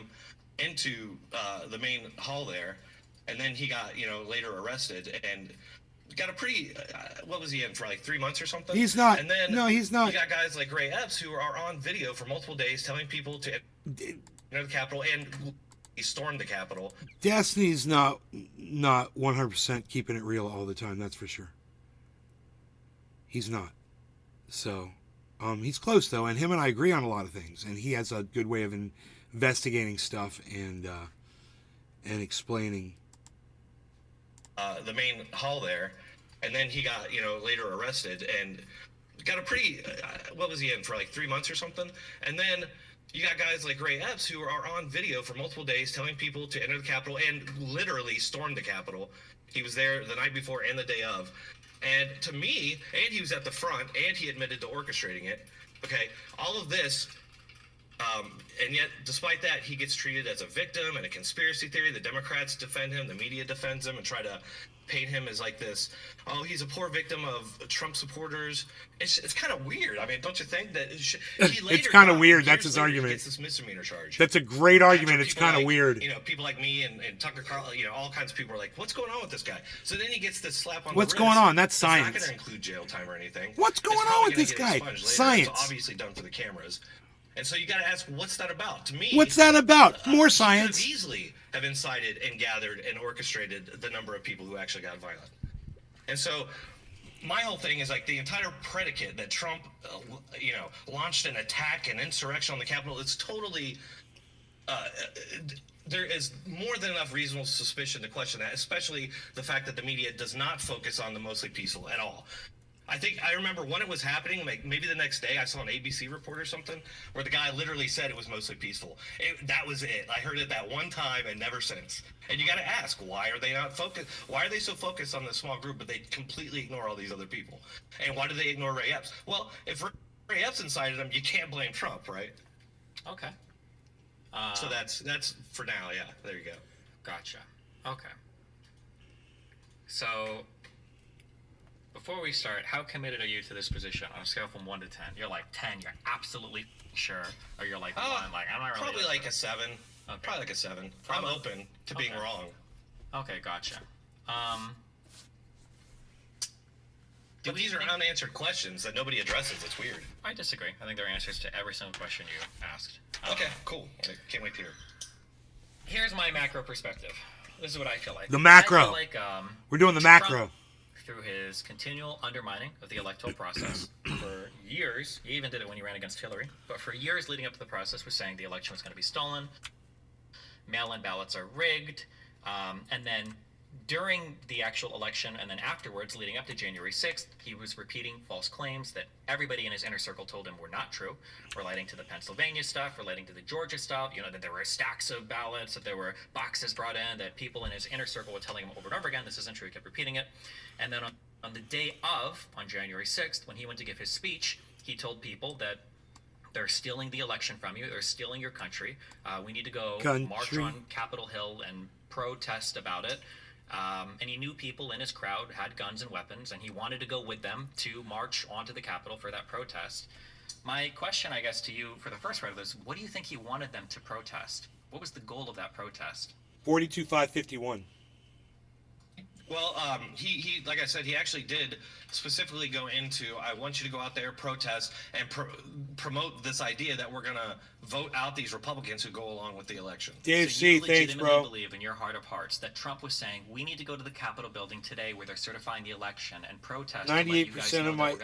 into the main hall there. And then he got, later arrested and got a pretty, what was he in for, like 3 months or something? He's not. And then no, he's not. You got guys like Ray Epps who are on video for multiple days telling people to enter the Capitol, and he stormed the Capitol. Destiny's not 100% keeping it real all the time, that's for sure. He's not. So, he's close though, and him and I agree on a lot of things, and he has a good way of investigating stuff and explaining. The main hall there, and then he got, later arrested and got a pretty, what was he in for, like 3 months or something? And then you got guys like Ray Epps who are on video for multiple days telling people to enter the Capitol, and literally stormed the Capitol. He was there the night before and the day of. And to me, and he was at the front, and he admitted to orchestrating it. Okay, all of this, and yet, despite that, he gets treated as a victim and a conspiracy theory. The Democrats defend him, the media defends him, and try to paint him as like this, oh, he's a poor victim of Trump supporters. It's kind of weird. I mean, don't you think that he later it's kind of weird. That's his argument. Gets this misdemeanor charge. That's a great argument. It's kind of weird. People like me and Tucker Carlson, all kinds of people are like, what's going on with this guy? So then he gets this slap on what's the wrist. What's going on? That's science. It's not going to include jail time or anything. What's going on with this guy? Science. It's obviously done for the cameras. And so you got to ask, what's that about? To me, what's that about? More science. He could easily have incited and gathered and orchestrated the number of people who actually got violent. And so my whole thing is like the entire predicate that Trump, launched an attack and insurrection on the Capitol. It's totally, there is more than enough reasonable suspicion to question that, especially the fact that the media does not focus on the mostly peaceful at all. I remember when it was happening, like maybe the next day, I saw an ABC report or something where the guy literally said it was mostly peaceful. That was it. I heard it that one time and never since. And you got to ask, why are they not focused? Why are they so focused on this small group, but they completely ignore all these other people? And why do they ignore Ray Epps? Well, if Ray Epps incited them, you can't blame Trump, right? Okay. So that's for now. Yeah, there you go. Gotcha. Okay. So, before we start, how committed are you to this position on a scale from 1 to 10? You're like 10, you're absolutely sure, or you're like 1, like I'm not really. Probably like a 7. Okay. Probably like a 7. I'm open to being wrong. Okay, gotcha. But these are unanswered questions that nobody addresses. It's weird. I disagree. I think there are answers to every single question you asked. Okay, cool. I can't wait to hear. Here's my macro perspective. This is what I feel like. The macro. I feel like, We're doing the Trump, macro. through his continual undermining of the electoral process for years, he even did it when he ran against Hillary, but for years leading up to the process was saying the election was going to be stolen, mail-in ballots are rigged, and then during the actual election and then afterwards, leading up to January 6th, he was repeating false claims that everybody in his inner circle told him were not true, relating to the Pennsylvania stuff, relating to the Georgia stuff, that there were stacks of ballots, that there were boxes brought in, that people in his inner circle were telling him over and over again, this isn't true, he kept repeating it. And then on the day of, on January 6th, when he went to give his speech, he told people that they're stealing the election from you, they're stealing your country, we need to go march on Capitol Hill and protest about it. And he knew people in his crowd had guns and weapons, and he wanted to go with them to march onto the Capitol for that protest. My question, I guess, to you for the first part of this, what do you think he wanted them to protest? What was the goal of that protest? 42,551. Well, he like I said, he actually did specifically go into, I want you to go out there, protest, and promote this idea that we're going to vote out these Republicans who go along with the election. Dave so you C., thanks, bro. legitimately believe in your heart of hearts that Trump was saying, we need to go to the Capitol building today where they're certifying the election and protest 98% of my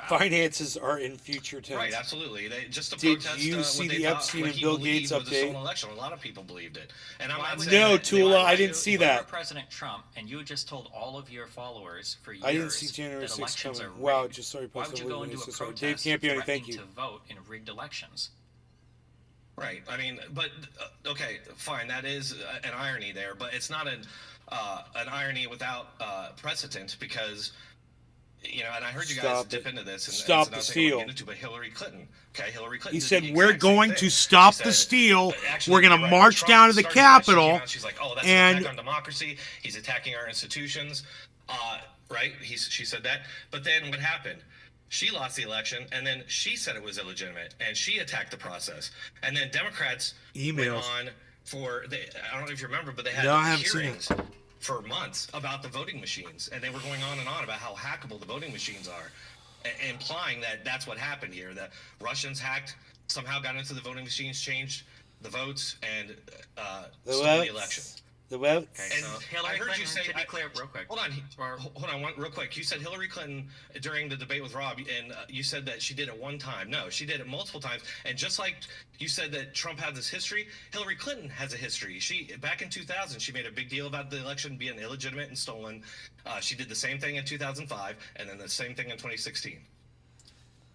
finances are in future tense. Right, absolutely. Just to Did protest you see what the they thought, Epstein what and he Bill believed Gates was a stolen update? election. A lot of people believed it. And I'm Why not would saying No, that- Tula, I didn't see If you were that. President Trump, and you just told all of your followers for years I didn't see January that 6th elections coming. are Wow, rigged, just sorry, why would you go into a Dave protest Campione, thank threatening you. to vote in rigged elections? Right. I mean, but okay, fine. That is an irony there, but it's not an irony without precedent because, and I heard you guys dip into this. And Stop it's not the something I wanna steal. get into, but Hillary Clinton. Okay, Hillary Clinton. He did said, the we're exact same going thing. to stop She the said, steal. actually, We're going to right, march Trump down to the started that. She came Capitol. out, she's like, oh, that's and an attack on democracy. He's attacking our institutions. Right? She said that. But then what happened? She lost the election, and then she said it was illegitimate, and she attacked the process. And then Democrats went on for, I don't know if you remember, but they had hearings for months about the voting machines, and they were going on and on about how hackable the voting machines are, implying that that's what happened here, that Russians hacked, somehow got into the voting machines, changed the votes, and stole the election. The web. Okay, so Hillary Clinton, to be clear, real quick. Hold on, real quick. You said Hillary Clinton during the debate with Rob, and you said that she did it one time. No, she did it multiple times. And just like you said that Trump had this history, Hillary Clinton has a history. She back in 2000, she made a big deal about the election being illegitimate and stolen. She did the same thing in 2005, and then the same thing in 2016.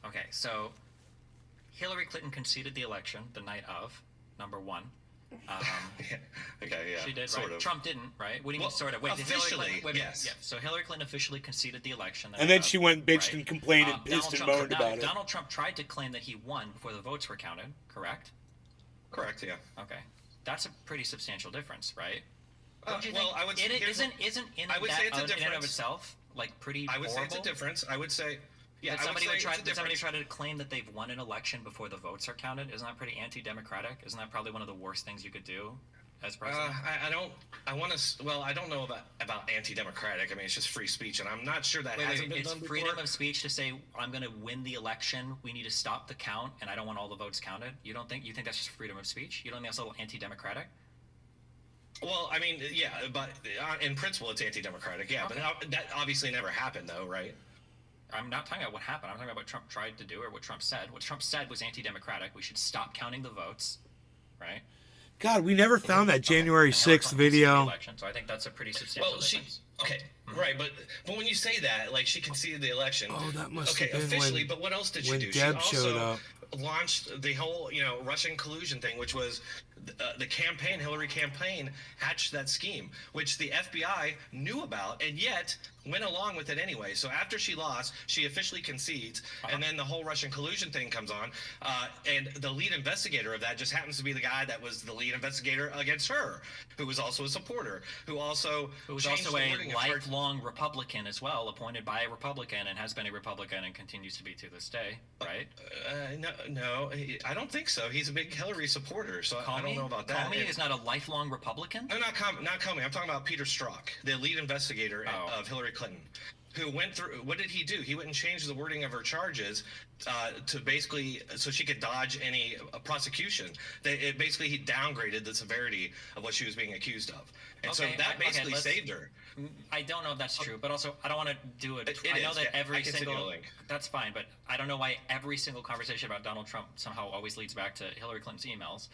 Okay, so Hillary Clinton conceded the election the night of, number one. Okay, yeah. She did, sort right? of. Trump didn't, right? What do you mean, sort of? Wait, officially, yes. Yeah, so Hillary Clinton officially conceded the election. And then she went bitched and complained and pissed and moaned about it. Donald Trump tried to claim that he won before the votes were counted, correct? Correct, yeah. Okay. That's a pretty substantial difference, right? I would say isn't in and of itself like pretty I would horrible? say it's a difference. I would say Did somebody try to claim that they've won an election before the votes are counted? Isn't that pretty anti-democratic? Isn't that probably one of the worst things you could do as president? I don't know about anti-democratic. I mean, it's just free speech, and I'm not sure that hasn't been done before. It's freedom of speech to say, I'm going to win the election, we need to stop the count, and I don't want all the votes counted. You think that's just freedom of speech? You don't think that's a little anti-democratic? Well, I mean, yeah, but in principle, it's anti-democratic, yeah. Okay. But that obviously never happened, though, right? I'm not talking about what happened. I'm talking about what Trump tried to do or what Trump said. What Trump said was anti-democratic. We should stop counting the votes, right? God, we never found that January 6th video. Election, so I think that's a pretty substantial difference. Right, but when you say that, like, she conceded the election. Oh, that must have been officially. But what else did she do? Deb she showed also up. launched the whole, Russian collusion thing, which was the campaign, Hillary campaign, hatched that scheme, which the FBI knew about, and yet went along with it anyway. So after she lost, she officially concedes, and then the whole Russian collusion thing comes on, and the lead investigator of that just happens to be the guy that was the lead investigator against her, who was also a supporter, who was also a lifelong Republican as well, appointed by a Republican and has been a Republican and continues to be to this day, right? No, I don't think so. He's a big Hillary supporter, so I don't know about that. Comey is not a lifelong Republican? No, not Comey. I'm talking about Peter Strzok, the lead investigator of Hillary Clinton, who went through. What did he do? He went and changed the wording of her charges to basically so she could dodge any prosecution. Basically he downgraded the severity of what she was being accused of, and so that basically saved her. I don't know if that's true, but also I don't want to do it. I know that every single. That's fine, but I don't know why every single conversation about Donald Trump somehow always leads back to Hillary Clinton's emails.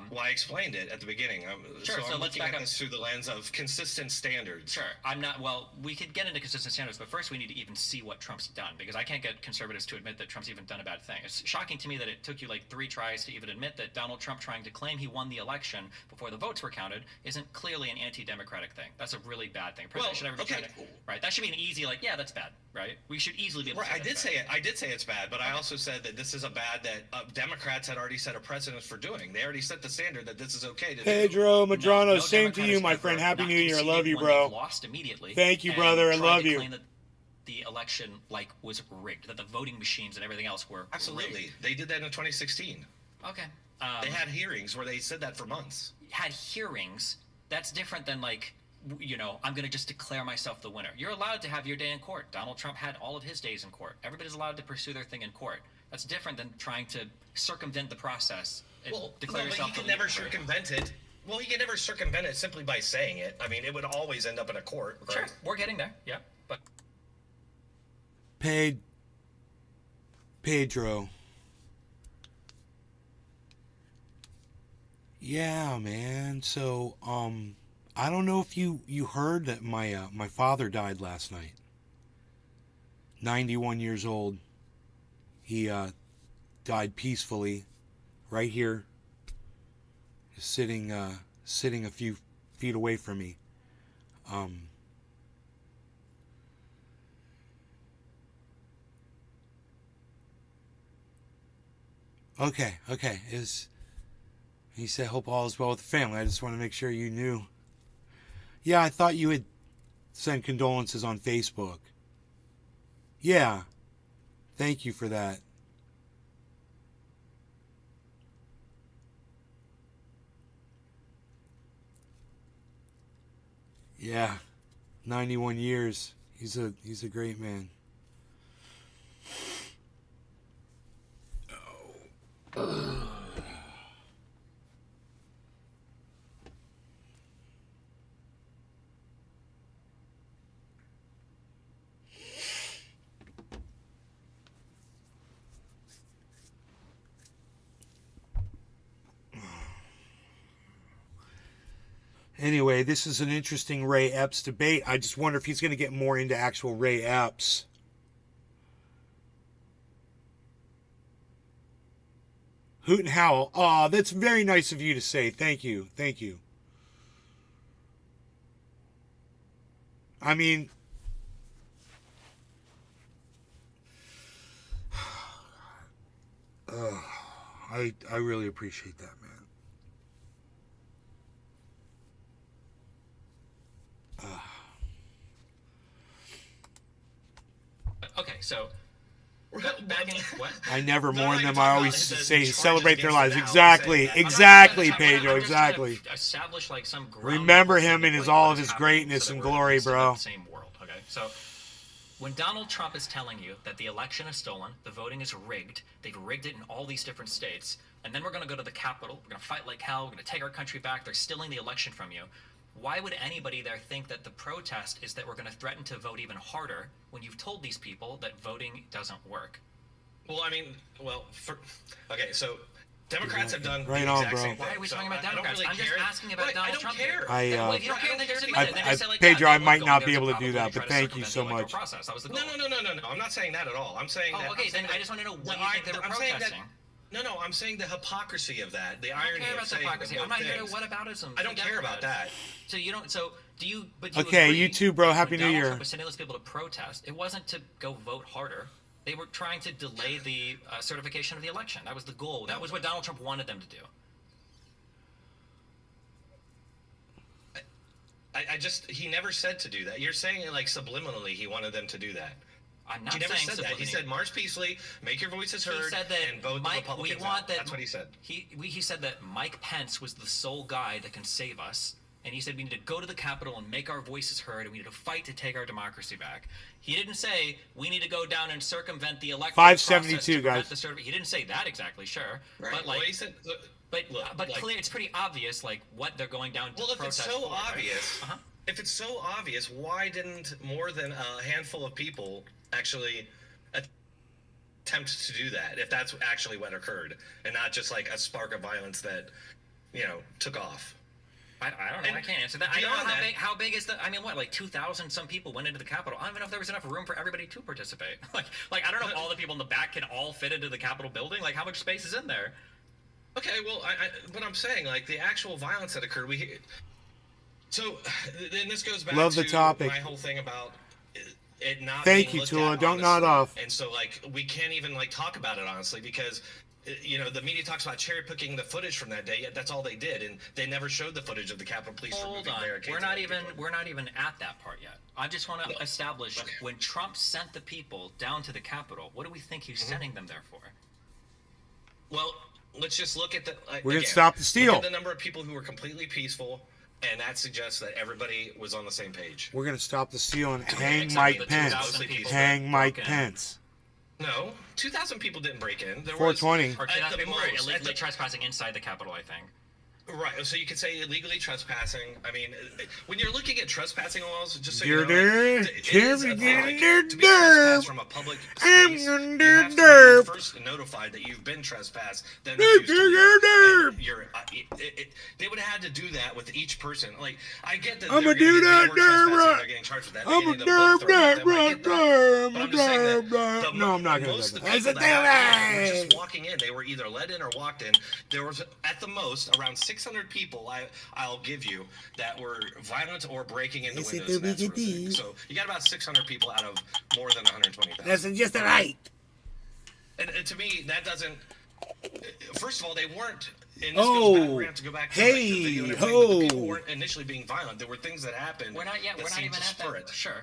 Well, I explained it at the beginning. Sure, so I'm let's looking back at up. this through the lens of consistent standards. Sure, I'm not. Well, we could get into consistent standards, but first we need to even see what Trump's done, because I can't get conservatives to admit that Trump's even done a bad thing. It's shocking to me that it took you like 3 tries to even admit that Donald Trump trying to claim he won the election before the votes were counted isn't clearly an anti-democratic thing. That's a really bad thing. President should never be trying to, right? That should be an easy, like, yeah, that's bad, right? We should easily be able to say I did say it. I did say it's bad, but I also said that this is a bad that Democrats had already set a precedent for doing. They already set the standard that this is okay to do. Pedro Madrano, No same to Democrat you, has my ever friend. Happy not New Year. I conceded love you, when bro. they've lost immediately. Thank you, and brother. I tried love to you. claim that the election was rigged, that the voting machines and everything else were Absolutely. rigged. They did that in 2016. Okay. They had hearings where they said that for months. Had hearings. That's different than like, I'm going to just declare myself the winner. You're allowed to have your day in court. Donald Trump had all of his days in court. Everybody's allowed to pursue their thing in court. That's different than trying to circumvent the process and declare yourself but he the can never leader. circumvent it. Well, he can never circumvent it simply by saying it. I mean, it would always end up in a court. Right? Sure, we're getting there. Yeah, but Pedro. Yeah, man. So, I don't know if you heard that my father died last night. 91 years old. He died peacefully, right here, sitting a few feet away from me. Okay. He said, hope all is well with the family. I just want to make sure you knew. Yeah, I thought you had sent condolences on Facebook. Yeah. Thank you for that. Yeah. 91 years. He's a great man. Anyway, this is an interesting Ray Epps debate. I just wonder if he's going to get more into actual Ray Epps. Hoot and howl. Aw, that's very nice of you to say. Thank you. I mean, I really appreciate that, man. okay, so back in what? I never No, mourn you're them. talking I about always the say charges celebrate their against lives. him now, Exactly, saying that. exactly, I'm just trying Pedro, to exactly. establish like some ground Remember him in of, his like, all what of is his happening greatness so that and we're glory, in the bro. same world. Okay, so when Donald Trump is telling you that the election is stolen, the voting is rigged, they've rigged it in all these different states, and then we're going to go to the Capitol, we're going to fight like hell, we're going to take our country back, they're stealing the election from you. Why would anybody there think that the protest is that we're going to threaten to vote even harder when you've told these people that voting doesn't work? Well, I mean, okay, so Democrats have done Right the on, exact bro. same thing. Why are we So talking about I don't Democrats? really I'm just care. asking about Right, Donald I don't Trump. care. Well, if you don't care, then just admit it. Then I- just say, like, Pedro, yeah, I we're might going not there be to able to do probably that, try but to thank you circumvent so the electoral much. process. That was the goal. No. I'm not saying that at all. I'm saying Oh, that. okay, I'm saying then I that- just want to know what No, you think they were I'm saying that- protesting. No, I'm saying the hypocrisy of that, the I don't irony care of about the saying hypocrisy. both I'm not here to things. whataboutism. I don't care about that. So you don't. So do you? But do you Okay, agree you too, bro. Happy when New Donald Year. Trump was sending those people to protest, it wasn't to go vote harder. They were trying to delay the certification of the election. That was the goal. That was what Donald Trump wanted them to do. He never said to do that. You're saying it like subliminally he wanted them to do that. I'm not He never saying said that. He subliminally. said march peacefully, make your voices He heard, said that and vote Mike, the Republicans we want out. that. That's what he said. He said that Mike Pence was the sole guy that can save us, and he said we need to go to the Capitol and make our voices heard, and we need to fight to take our democracy back. He didn't say we need to go down and circumvent the electoral 572, process guys. he didn't say that exactly, sure. Right. But like, well, he said, but like, clear, it's pretty obvious like what they're going down to well, if protest it's so for, right? obvious, if it's so obvious, why didn't more than a handful of people actually attempt to do that? If that's actually what occurred, and not just like a spark of violence that, took off. I don't know. I can't answer that. I don't know how big is the. I mean, what, like 2,000 some people went into the Capitol. I don't even know if there was enough room for everybody to participate. like I don't know if all the people in the back can all fit into the Capitol building. Like, how much space is in there? Okay, well, but I'm saying, like, the actual violence that occurred, so then this goes back Love to the topic. my whole thing about it not Thank being you, looked Tula. at Don't nod honestly. off. And so, like, we can't even, like, talk about it honestly because, the media talks about cherry-picking the footage from that day, yet that's all they did, and they never showed the footage of the Capitol Police Hold removing on. barricades. We're not even at that part yet. I just want to establish when Trump sent the people down to the Capitol, what do we think he's sending them there for? Well, let's just look at the. We're going to stop the steal. Look at the number of people who were completely peaceful, and that suggests that everybody was on the same page. We're going to stop the steal and hang Except Mike for the Pence. 2,000 people Hang that Mike broke in. Pence. No, 2,000 people didn't break in. There 420. was Or 2,000 people were most, illegally trespassing inside the Capitol, I think. Right, so you could say illegally trespassing. I mean, when you're looking at trespassing laws, just so you Dur- know, dur- like, it is a thing, dur- to be dur- trespassed from a public I'm space, gonna you dur- have to dur- be first notified that you've been trespassed, then Dur- refused to dur- leave. dur- And you're, they would have had to do that with each person. Like, I get that I'ma they're do gonna that, get more trespassing, dur- they're getting charged with that. I'm They a need a book thrown at them, I get that. But I'm just saying that No, I'm not going most to of do the that. people that got in were just walking in. They were either let in or walked in. There was, at the most, around 600 people, I'll give you, that were violent or breaking into Is it windows and the that sort of thing. biggity? So you got about 600 people out of more than 120,000. That's just right. And to me, that doesn't. First of all, they weren't. And this Oh, goes back, we're going to have to go back to hey, the video and everything, but the people ho. weren't initially being violent. There were things that happened. We're not yet. that We're not seemed even to at spur that. it. Sure.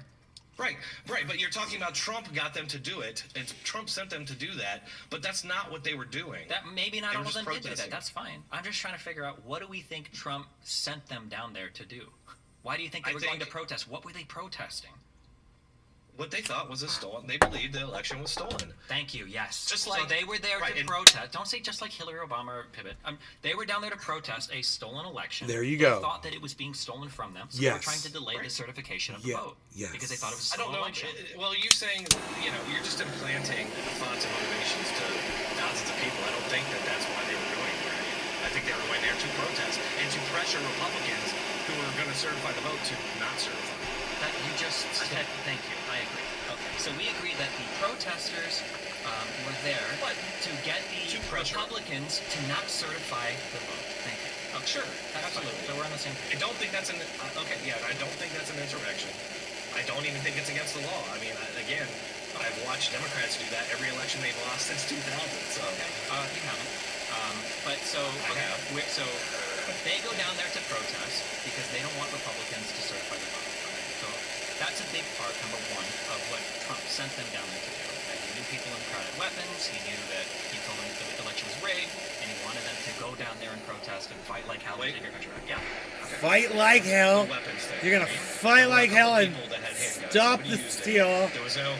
Right. But you're talking about Trump got them to do it, and Trump sent them to do that, but that's not what they were doing. That maybe not They all were of them just did do that. protesting. That's fine. I'm just trying to figure out what do we think Trump sent them down there to do? Why do you think they I were going to think- protest? What were they protesting? What they thought was a stolen. They believed the election was stolen. Thank you. Yes. Just so like- they were there right, to and- protest. Don't say just like Hillary Obama or Pivot. They were down there to protest a stolen election. There you They go. thought that it was being stolen from them, so they were Yes. trying to delay the certification of the Yeah, vote yes. because they thought it was a I don't stolen know. election. Well, you're saying, you're just implanting thoughts and motivations to thousands of people. I don't think that that's why they were going there. I think they were going there to protest and to pressure Republicans who were going to certify the vote to not certify. That you just said. Thank you. I agree. Okay, so we agree that the protesters were there to get the To pressure. Republicans to not certify the vote. Thank you. Okay, Sure, that's fine. absolutely. So we're on the same I page. don't think that's an I don't think that's an insurrection. I don't even think it's against the law. I mean, again, I've watched Democrats do that every election they've lost since 2000. So You haven't. But so I have. So they go down there to protest because they don't want Republicans to certify the vote. Okay? So that's a big part, number one, of what Trump sent them down there to do. Okay? He knew people in the crowd had weapons. He knew that he told them the election was rigged, and he wanted them to go down there and protest and fight like hell and Wait. take your country back. Yeah. Okay. Fight like hell. the weapons thing. You're going to right? fight There were a like couple hell and people that had handguns. stop Nobody the used it. steal. There was no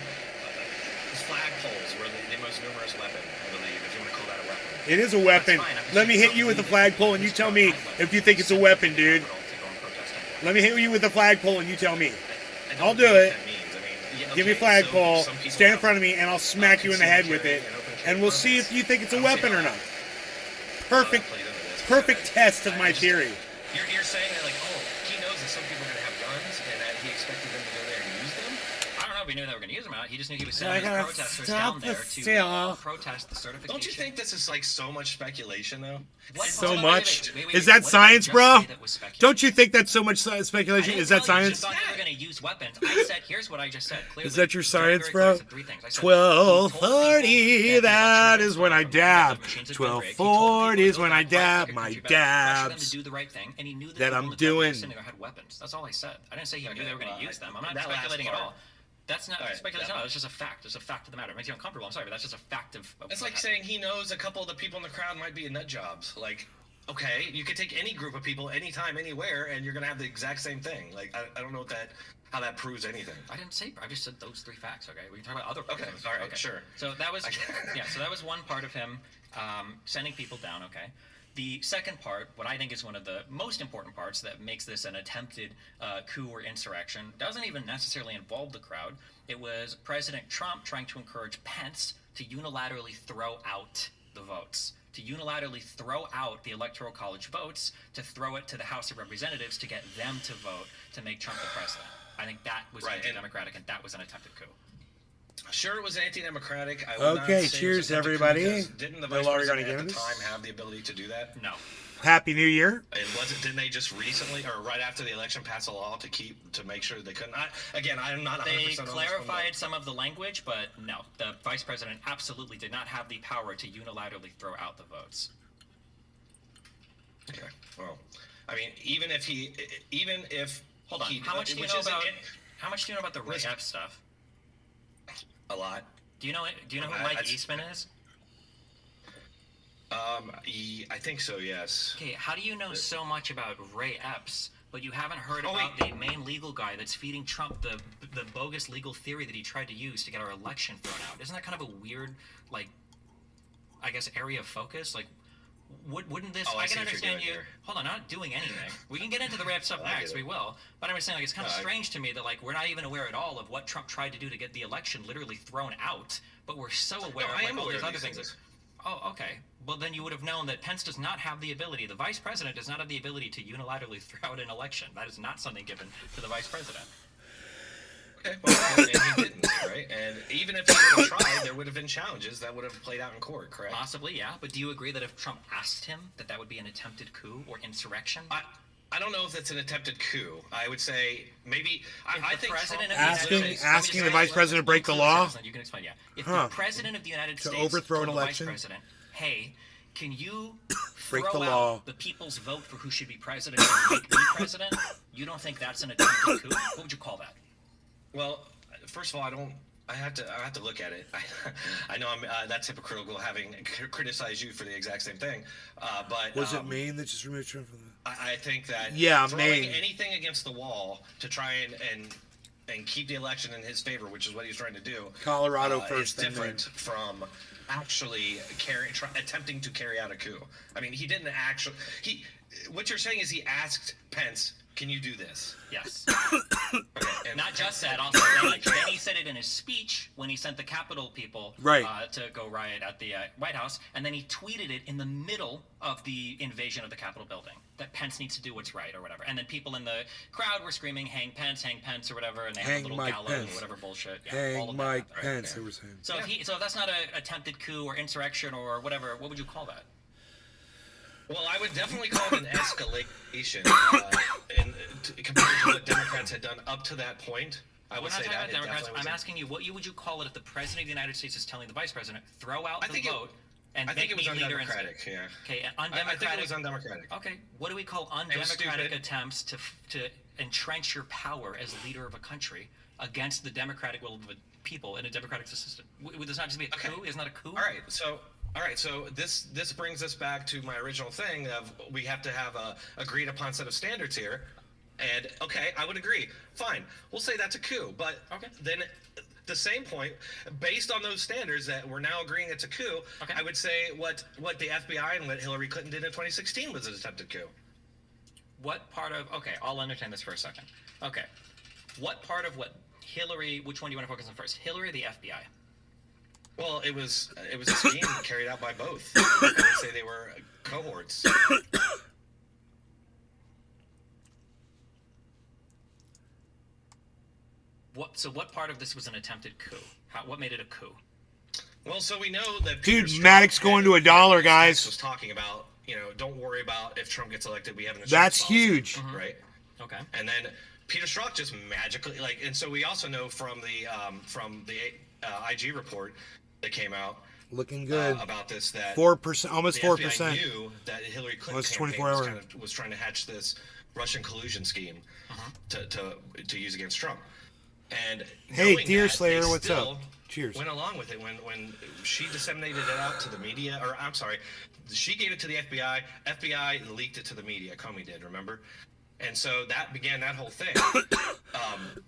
flagpoles were the most numerous weapon, I believe, if you want to call that a weapon. It is a weapon. That's fine. I'm just Let me saying hit you with a something flagpole and you tell me if you think it's a weapon, dude. To go and protest anywhere. Let me hit you with a flagpole and you tell me. I don't I'll know do what it. that means. I mean, yeah, Give me a okay, flagpole, so some people stand in have, front of me, and I'll smack you in the head with it, concealed carry and open and carry we'll see if permits. you think it's a I don't see weapon how or that- not. how that Perfect, plays into this. perfect test of I my just- theory. You're saying that, like, oh, he knows that some people are going to have guns and that he expected them to go there and use them? I don't know if he knew they were going to use them or not. He just knew he was I sending his gotta protesters stop down the there to steal. protest the certification. Don't you think this is, like, so much speculation, though? What- So hold on, much? wait, Is that what did I science, just bro? say that was speculation? Don't you think that's so much speculation? I didn't Is that tell you science? You thought they were going to use weapons. I said, here's what I just said. Clearly, Is that your very, science, very bro? clear. I said three things. I said, he told people 12:30, the that election is when I was dab. the machines had been rigged. He told people 12:40 is to go when down I and fight dab like a my country back, pressure them dabs to do the right thing, and he knew that that people I'm in the crowd doing. sitting there had weapons. That's all I said. I didn't say he knew Okay, they were going well, to use them. I'm not that last speculating at part- all. That's not All right, speculation. that- No, it's just a fact. It's a fact of the matter. It makes you uncomfortable. I'm sorry, but that's just a fact of It's what like happened. saying he knows a couple of the people in the crowd might be nut jobs. Like, Okay, you could take any group of people, anytime, anywhere, and you're gonna have the exact same thing. Like, I don't know how that proves anything. I didn't say. I just said those 3 facts. Okay, we can talk about other. Okay, all right, sure. So that was So that was one part of him sending people down. Okay. The second part, what I think is one of the most important parts that makes this an attempted coup or insurrection, doesn't even necessarily involve the crowd. It was President Trump trying to encourage Pence to unilaterally throw out the votes, to unilaterally throw out the Electoral College votes, to throw it to the House of Representatives to get them to vote to make Trump the president. I think that was anti-democratic, and that was an attempted coup. Sure, it was anti-democratic. I would not Okay, say cheers, it was everybody. Didn't the No vice longer president gonna at the give time us? have the ability to do that? No. Happy New Year. And didn't they just recently, or right after the election, pass a law to make sure they couldn't? I'm not 100% They on this one, clarified some of the language, but no, the vice president absolutely did not have the power to unilaterally throw out the votes. Okay. Well, I mean, even if Hold on. How much do you know about the Ray Epps stuff? A lot. Do you know who Mike Eastman is? I think so. Yes. Okay. How do you know so much about Ray Epps, but you haven't heard about the main legal guy that's feeding Trump the bogus legal theory that he tried to use to get our election thrown out? Isn't that kind of a weird, like, I guess, area of focus? Like, wouldn't this? I can understand you. Hold on, not doing anything. We can get into the Ray stuff next. We will. But I'm just saying, like, it's kind of strange to me that, like, we're not even aware at all of what Trump tried to do to get the election literally thrown out. But we're so aware of like all these other things. Oh, okay. Well, then you would have known that Pence does not have the ability. The vice president does not have the ability to unilaterally throw out an election. That is not something given to the vice president. Okay, well, and he didn't, right? And even if he would have tried, there would have been challenges that would have played out in court, correct? Possibly, yeah. But do you agree that if Trump asked him, that would be an attempted coup or insurrection? I don't know if that's an attempted coup. I would say maybe. I think asking the vice president to break the law. You can explain, yeah. If the president of the United States overthrow an told election, the vice president, hey, can you break throw the out law, the people's vote for who should be president and make me president? You don't think that's an attempted coup? What would you call that? Well, first of all, I have to look at it. I know that's hypocritical, having criticized you for the exact same thing. But was it Maine that just removed Trump from that? I think that throwing Maine. Anything against the wall to try and keep the election in his favor, which is what he's trying to do. Colorado first, is different from actually attempting to carry out a coup. I mean, he didn't actually. What you're saying is he asked Pence, "Can you do this?" Yes. Okay, not just that. Also, then he said it in his speech when he sent the Capitol people to go riot at the White House, and then he tweeted it in the middle of the invasion of the Capitol building that Pence needs to do what's right or whatever. And then people in the crowd were screaming, hang Pence," or whatever, and they had a little gallows or whatever bullshit. Yeah, all of Mike that Pence, they were saying. So if that's not an attempted coup or insurrection or whatever, what would you call that? Well, I would definitely call it an escalation compared to what Democrats had done up to that point. I would say that. Democrats. I'm asking you, what would you call it if the president of the United States is telling the vice president, throw out the vote and I think it was undemocratic. Yeah. Okay, undemocratic. I think it was undemocratic. Okay, what do we call undemocratic attempts to entrench your power as leader of a country against the democratic will of the people in a democratic system? Would this not just be a coup? Isn't that a coup? All right, so this brings us back to my original thing of we have to have a agreed upon set of standards here. And okay, I would agree. Fine, we'll say that's a coup. But then the same point, based on those standards that we're now agreeing it's a coup, I would say what the FBI and what Hillary Clinton did in 2016 was an attempted coup. What part of I'll entertain this for a second. Okay, what part of what Hillary? Which one do you want to focus on first, Hillary or the FBI? Well, it was a scheme carried out by both. I would say they were cohorts. What part of this was an attempted coup? What made it a coup? Well, so we know that Maddox going to $1, guys. Was talking about, don't worry about if Trump gets elected. We have an that's huge, right? Okay. And then Peter Strzok just magically and so we also know from the IG report that came out looking good about this that 4%, almost 4%. FBI knew that Hillary Clinton was trying to hatch this Russian collusion scheme to use against Trump. And Hey, knowing Deer that, Slayer, they what's still up? Cheers. went along with it when she disseminated it out to the media, or I'm sorry, she gave it to the FBI. FBI leaked it to the media. Comey did, remember? And so that began that whole thing.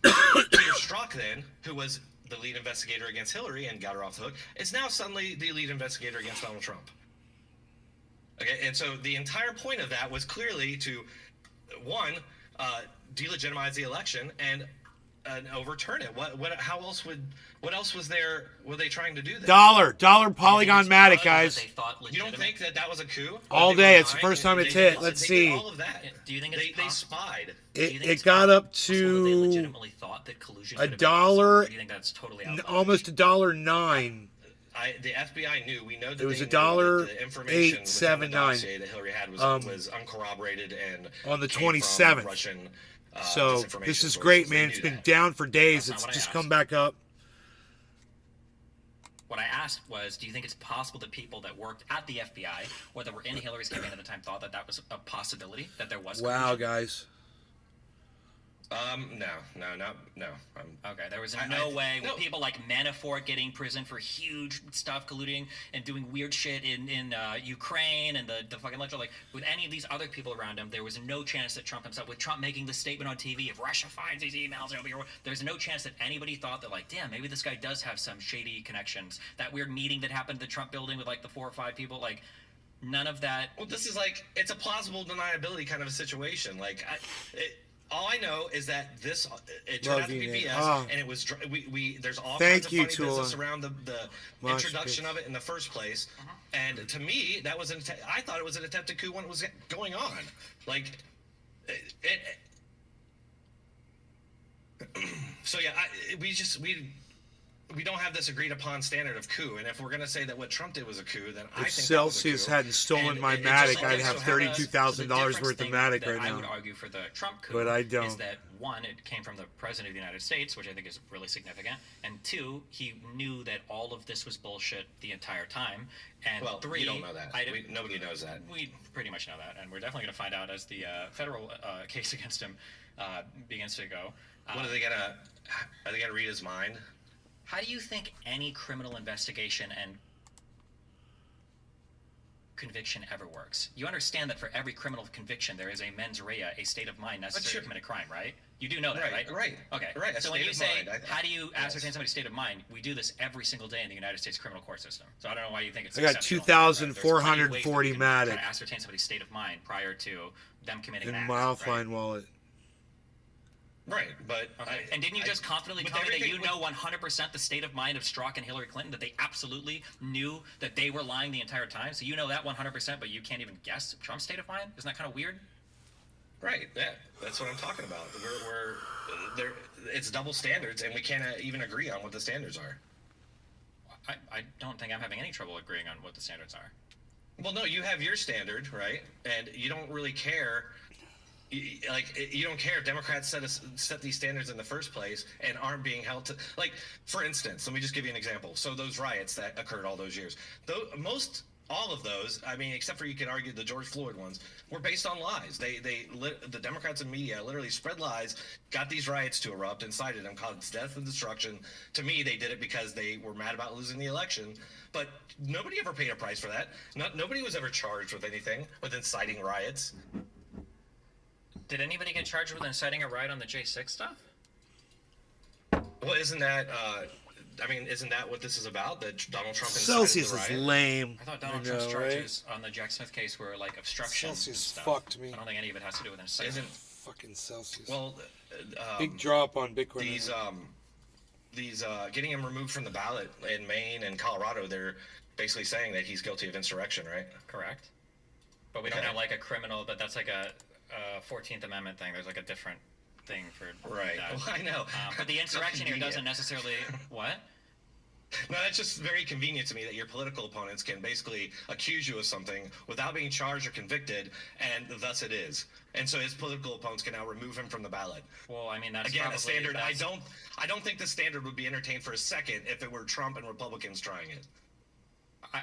Peter Strzok, then, who was the lead investigator against Hillary and got her off the hook, is now suddenly the lead investigator against Donald Trump. Okay, and so the entire point of that was clearly to, one, delegitimize the election and overturn it. What else was there? Were they trying to do that? Dollar Polygon Matic, guys. You don't think that was a coup? All They day. were It's the lying? first time it's They hit. Let's did see. all of that. Do you think it's They spied? It got up They to legitimately thought that collusion a could have been dollar, possible, or do you think that's totally outlandish? almost $1.09. The FBI knew. We know that It was they knew $1.0879. that the information within the dossier that Hillary had was uncorroborated and on the came from 27th. Russian, So disinformation this is sources. great, They man. knew It's been that. down for days. That's It's not what I just asked. come back up. What I asked was, do you think it's possible that people that worked at the FBI or that were in Hillary's campaign at the time thought that that was a possibility, that there was Wow, collusion? guys. No. Okay, there was I- no I- way no. with people like Manafort getting prison for huge stuff, colluding and doing weird shit in Ukraine and the fucking lecture. Like, with any of these other people around him, there was no chance that Trump himself, with Trump making the statement on TV, if Russia finds these emails, it'll be your war. There's no chance that anybody thought that, like, damn, maybe this guy does have some shady connections. That weird meeting that happened at the Trump building with, like, the 4 or 5 people, like, none of that. Well, this is like, it's a plausible deniability kind of a situation. Like, all I know is that it turned out to be Love you, BS, Nick. Oh. and it was there's all Thank kinds of you, funny business Tula. around the Mosh introduction pits. of it in the first place. And to me, that was I thought it was an attempted coup when it was going on. Like, so yeah, we don't have this agreed upon standard of coup, and if we're gonna say that what Trump did was a coup, then I If think Celsius that was a coup. hadn't stolen And my it just Matic, so I'd happens have to have a- $32,000 worth of Matic that right I would now. argue for the Trump coup, But I is don't. that one, it came from the president of the United States, which I think is really significant, and two, he knew that all of this was bullshit the entire time, and Well, three, you don't know that. Nobody knows that. We pretty much know that, and we're definitely going to find out as the federal case against him begins to go. What are they gonna read his mind? How do you think any criminal investigation and conviction ever works? You understand that for every criminal conviction, there is a mens rea, a state of mind necessary to commit a crime, right? You do know that, right? Right. Okay. Right. So when you say, how do you yes. ascertain somebody's state of mind? We do this every single day in the United States criminal court system. So I don't know why you think it's I got exceptional. 2,440 Try Matic to ascertain somebody's state of mind prior to them committing in an act. my right? offline wallet. Right, but Okay. And didn't you just confidently with tell me that everything you know 100% the state of mind of Strzok and Hillary Clinton, that they absolutely knew that they were lying the entire time? So you know that 100%, but you can't even guess Trump's state of mind? Isn't that kind of weird? Right, yeah, that's what I'm talking about. We're there. It's double standards, and we can't even agree on what the standards are. I don't think I'm having any trouble agreeing on what the standards are. Well, no, you have your standard, right? And you don't really care. You don't care if Democrats set these standards in the first place and aren't being held to. Like, for instance, let me just give you an example. So those riots that occurred all those years, all of those, I mean, except for you could argue the George Floyd ones, were based on lies. The Democrats and media literally spread lies, got these riots to erupt, incited them, caused death and destruction. To me, they did it because they were mad about losing the election. But nobody ever paid a price for that. Nobody was ever charged with anything, with inciting riots. Did anybody get charged with inciting a riot on the J6 stuff? Well, isn't that what this is about? That Donald Trump incited Celsius the is riot? lame. I thought Donald know, Trump's right? charges on the Jack Smith case were like obstruction and Celsius stuff. fucked me. I don't think any of it has to do with incitement. Isn't Fucking Celsius. well, Big drop on Bitcoin. these getting him removed from the ballot in Maine and Colorado. They're basically saying that he's guilty of insurrection, right? Correct. But we don't Okay. have like a criminal, but that's like a 14th Amendment thing. There's like a different thing for Right. that. Well, I know. But the insurrection here doesn't Convenient. necessarily... What? No, that's just very convenient to me that your political opponents can basically accuse you of something without being charged or convicted, and thus it is. And so his political opponents can now remove him from the ballot. Well, I mean, that's Again, probably... a standard. that's- I don't think the standard would be entertained for a second if it were Trump and Republicans trying it.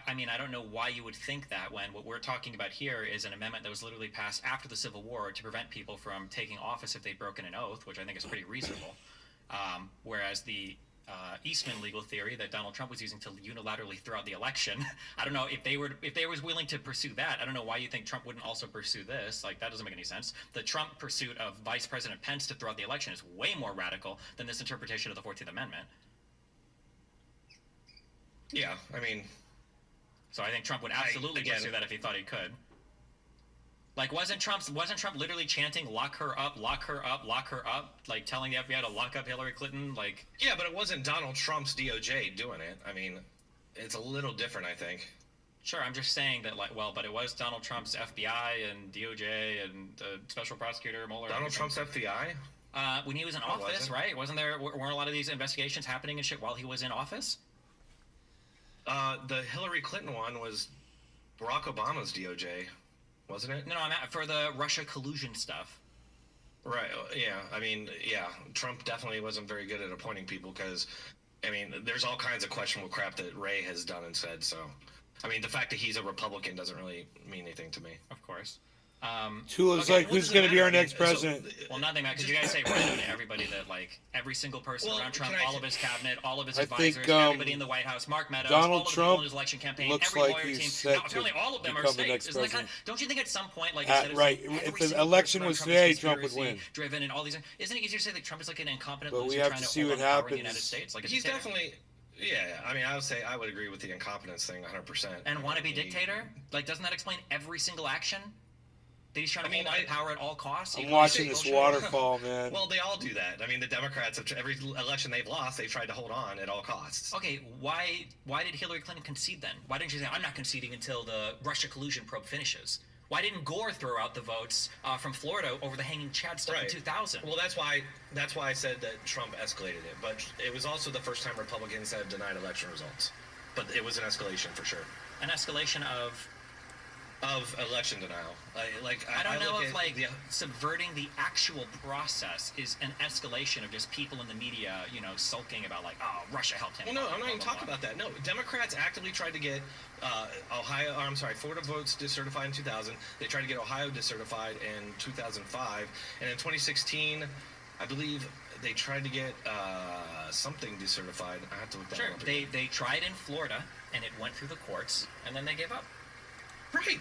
I mean, I don't know why you would think that when what we're talking about here is an amendment that was literally passed after the Civil War to prevent people from taking office if they'd broken an oath, which I think is pretty reasonable. Whereas the Eastman legal theory that Donald Trump was using to unilaterally throw out the election, I don't know if they was willing to pursue that. I don't know why you think Trump wouldn't also pursue this. Like, that doesn't make any sense. The Trump pursuit of Vice President Pence to throw out the election is way more radical than this interpretation of the 14th Amendment. Yeah, I mean, so I think Trump would absolutely pursue that if he thought he could. Like, wasn't Trump literally chanting "lock her up, lock her up, lock her up," like telling the FBI to lock up Hillary Clinton? Like, yeah, but it wasn't Donald Trump's DOJ doing it. I mean, it's a little different, I think. Sure, I'm just saying that, like, well, but it was Donald Trump's FBI and DOJ and the special prosecutor Mueller. Donald Trump's FBI? When he was in office, right? Weren't a lot of these investigations happening and shit while he was in office? The Hillary Clinton one was Barack Obama's DOJ. Wasn't it? No, I'm for the Russia collusion stuff. Right. Yeah. I mean, yeah. Trump definitely wasn't very good at appointing people because, I mean, there's all kinds of questionable crap that Ray has done and said. So, I mean, the fact that he's a Republican doesn't really mean anything to me. Of course. Tula's like, who's going to be our next president? Well, nothing, because you guys say right on to everybody that, like, every single person around Trump, all of his cabinet, all of his advisors, everybody in the White House, Mark Meadows, Donald all of the Trump people in his election campaign, looks every like lawyer he's team. set Now, apparently all of them are become the states. next Isn't that president. don't you think at some point, like, instead of right, saying if every the single election person was around today, is Trump would conspiracy win. driven and all these, isn't it easier to say that Trump is like an incompetent But loser we have trying to to see what overpower the happens. United States? Like, a He's dictator? definitely, yeah. I mean, I would say I would agree with the incompetence thing 100%. And want to be dictator? Like, doesn't that explain every single action? That he's trying to hold on to power at all costs? I'm watching this waterfall, man. Well, they all do that. I mean, the Democrats, every election they've lost, they've tried to hold on at all costs. Okay, why did Hillary Clinton concede then? Why didn't she say, I'm not conceding until the Russia collusion probe finishes? Why didn't Gore throw out the votes from Florida over the hanging Chad stuff in 2000? Well, that's why I said that Trump escalated it. But it was also the first time Republicans have denied election results. But it was an escalation for sure. An escalation of election denial. I don't know if subverting the actual process is an escalation of just people in the media, sulking about like, oh, Russia helped him. Well, no, I'm not even talking about that. No, Democrats actively tried to get Florida votes decertified in 2000. They tried to get Ohio decertified in 2005, and in 2016, I believe they tried to get something decertified. I have to look that up. Sure, they tried in Florida, and it went through the courts, and then they gave up. Right.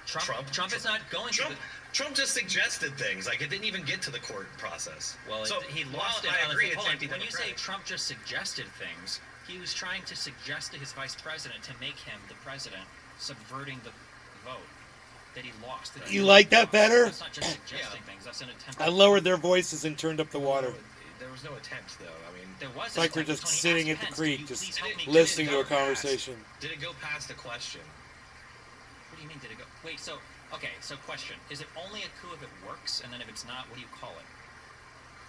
Trump is not going to. Trump just suggested things. Like, it didn't even get to the court process. Well, so he lost it. I agree. When you say Trump just suggested things, he was trying to suggest to his vice president to make him the president, subverting the vote that he lost. You like that better? That's not just suggesting things. That's an attempt. I lowered their voices and turned up the water. There was no attempt, though. I mean, there was. It's like we're just sitting at the creek, just listening to a conversation. Did it go past the question? What do you mean, did it go? Wait, so question. Is it only a coup if it works? And then if it's not, what do you call it?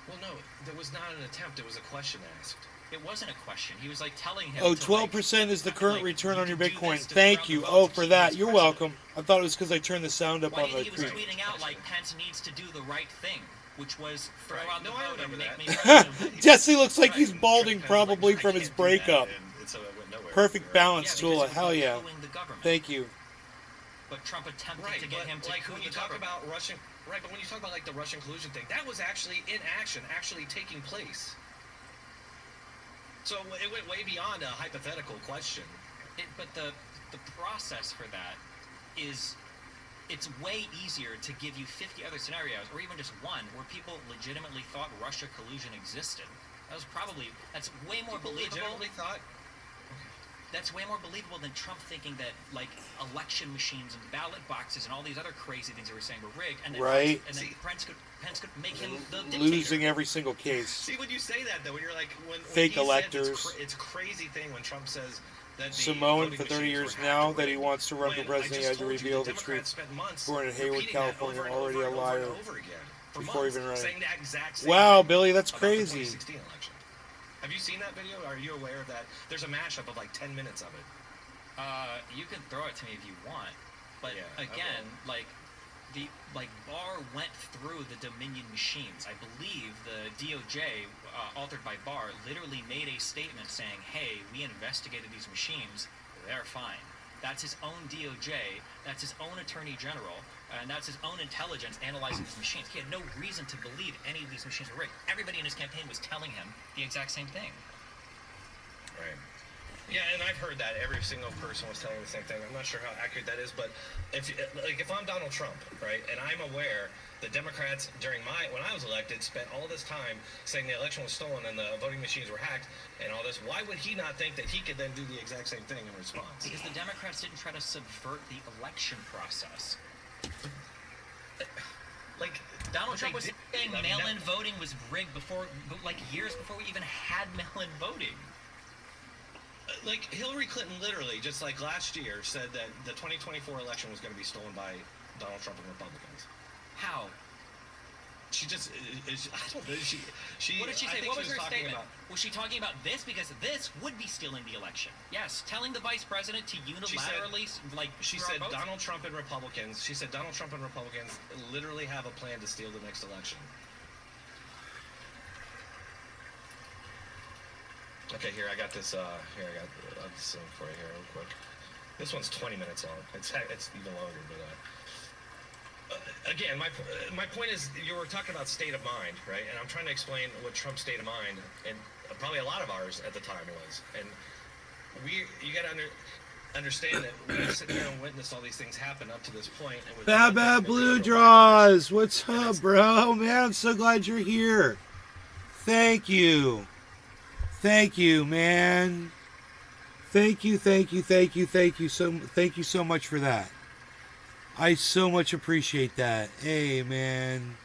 Well, no, there was not an attempt. It was a question asked. It wasn't a question. He was like telling him. Oh, 12% is the current return on your Bitcoin. Thank you. Oh, for that. You're welcome. I thought it was because I turned the sound up on the he was creek. tweeting out like Pence needs to do the right thing, which was throw out the No, I vote and remember make that. me president. Jesse looks like he's balding probably from his breakup. So it went nowhere. Perfect balance, Yeah, Tula. because Hell yeah. coupping the government. Thank you. But Trump attempted Right, to get him to like coup when you the talk government. about Russian, right? But when you talk about like the Russian collusion thing, that was actually in action, actually taking place. So it went way beyond a hypothetical question. But the process for that is, it's way easier to give you 50 other scenarios, or even just one, where people legitimately thought Russia collusion existed. That's way more believable. Legitimately thought. That's way more believable than Trump thinking that, like, election machines and ballot boxes and all these other crazy things that we're saying were rigged. And then Right. Pence could make him the dictator. Losing every single case. See, when you say that, though, when you're like, when Fake he said electors. it's crazy thing when Trump says that the Samoan voting for 30 machines years were now hacked that he and wants to run for when I president, he just had to told you reveal the Democrats truth. spent months Born in Hayward, repeating that California, over and already over a and liar. over and over again for Before months, even running. saying the exact same Wow, thing Billy, that's about the crazy. 2016 election. Have you seen that video? Are you aware of that? There's a mashup of like 10 minutes of it. You can throw it to me if you want, but Yeah, I again, Barr went through the Dominion machines. I believe the DOJ, altered by Barr, literally made a statement saying, "Hey, we investigated these machines; they're fine." That's his own DOJ. That's his own Attorney General. And that's his own intelligence analyzing these machines. He had no reason to believe any of these machines were rigged. Everybody in his campaign was telling him the exact same thing. Right. Yeah, and I've heard that every single person was telling me the same thing. I'm not sure how accurate that is, but if I'm Donald Trump, right, and I'm aware the Democrats when I was elected spent all this time saying the election was stolen and the voting machines were hacked and all this, why would he not think that he could then do the exact same thing in response? Because the Democrats didn't try to subvert the election process. Like, Donald Trump was they saying did. I mean, mail-in voting was rigged years before we even had mail-in voting. Like, Hillary Clinton literally, just like last year, said that the 2024 election was going to be stolen by Donald Trump and Republicans. How? She just, I don't know, she What did she I say? think What she was her talking statement? about- Was she talking about this? Because this would be stealing the election. Yes, telling the vice president to unilaterally, She throw said votes? Donald Trump and Republicans literally have a plan to steal the next election. Okay, here, I got this, I'll just sing for you here real quick. This one's 20 minutes long. It's even longer, but, again, my point is, you were talking about state of mind, right? And I'm trying to explain what Trump's state of mind, and probably a lot of ours at the time was. And you got to understand that we sit here and witnessed all these things happen up to this point. And Bad Blue Draws, what's up, bro? Man, I'm so glad you're here. Thank you, man. Thank you so much for that. I so much appreciate that. Hey, man.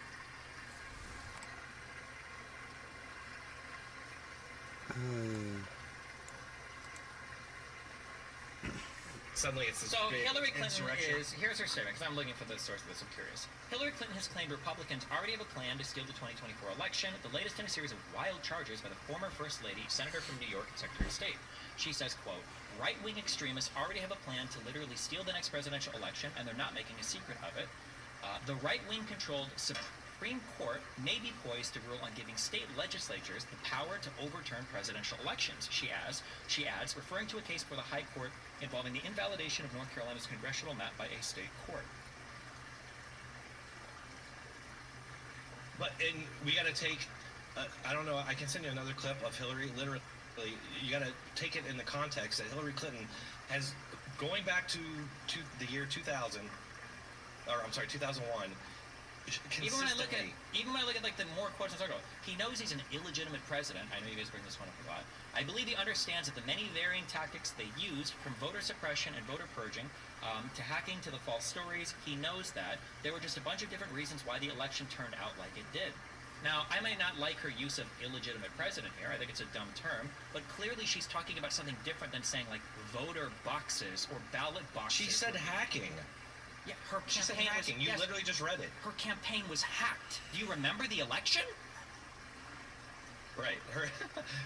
Suddenly it's this So big Hillary Clinton insurrection. here's her statement, because I'm looking for the source of this, I'm curious. Hillary Clinton has claimed Republicans already have a plan to steal the 2024 election, the latest in a series of wild charges by the former First Lady, Senator from New York, and Secretary of State. She says, quote, right-wing extremists already have a plan to literally steal the next presidential election, and they're not making a secret of it. The right-wing controlled Supreme Court may be poised to rule on giving state legislatures the power to overturn presidential elections, she adds, referring to a case for the High Court involving the invalidation of North Carolina's congressional map by a state court. But we got to take, I don't know, I can send you another clip of Hillary. Literally, you got to take it in the context that Hillary Clinton has, going back to the year 2000, or I'm sorry, 2001. Even when I look at like the more quotes and circle, he knows he's an illegitimate president. I know you guys bring this one up a lot. I believe he understands that the many varying tactics they used, from voter suppression and voter purging to hacking to the false stories, he knows that there were just a bunch of different reasons why the election turned out like it did. Now, I might not like her use of illegitimate president here. I think it's a dumb term. But clearly she's talking about something different than saying, like, voter boxes or ballot boxes. She said hacking. Yeah, her She said campaign hacking. You literally just read it. Her campaign was hacked. Do you remember the election? Right.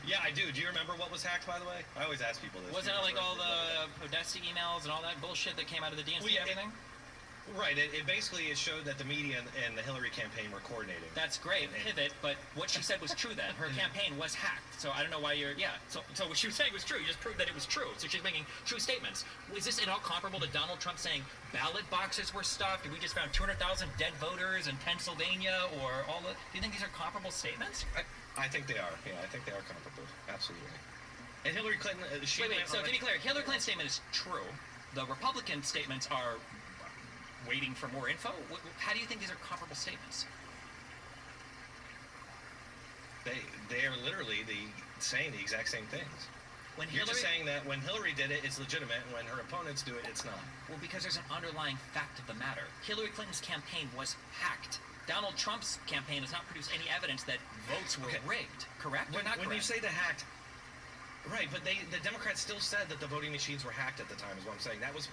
Yeah, I do. Do you remember what was hacked, by the way? I always ask people this. Wasn't it like all the Podesta emails and all that bullshit that came out of the DNC and everything? Right. It basically showed that the media and the Hillary campaign were coordinating. That's great, pivot, but what she said was true then. Her campaign was hacked. So I don't know why you're, So what she was saying was true. You just proved that it was true. So she's making true statements. Is this at all comparable to Donald Trump saying ballot boxes were stuffed and we just found 200,000 dead voters in Pennsylvania or all the... Do you think these are comparable statements? I think they are. Yeah, I think they are comparable. Absolutely. And Hillary Clinton, she Wait, so to be clear, Hillary Clinton's statement is true. The Republican statements are waiting for more info? How do you think these are comparable statements? They are literally saying the exact same things. You're just saying that when Hillary did it, it's legitimate, and when her opponents do it, it's not. Well, because there's an underlying fact of the matter. Hillary Clinton's campaign was hacked. Donald Trump's campaign has not produced any evidence that votes were rigged, correct or not correct? When you say the hacked, right, but the Democrats still said that the voting machines were hacked at the time, is what I'm saying. That was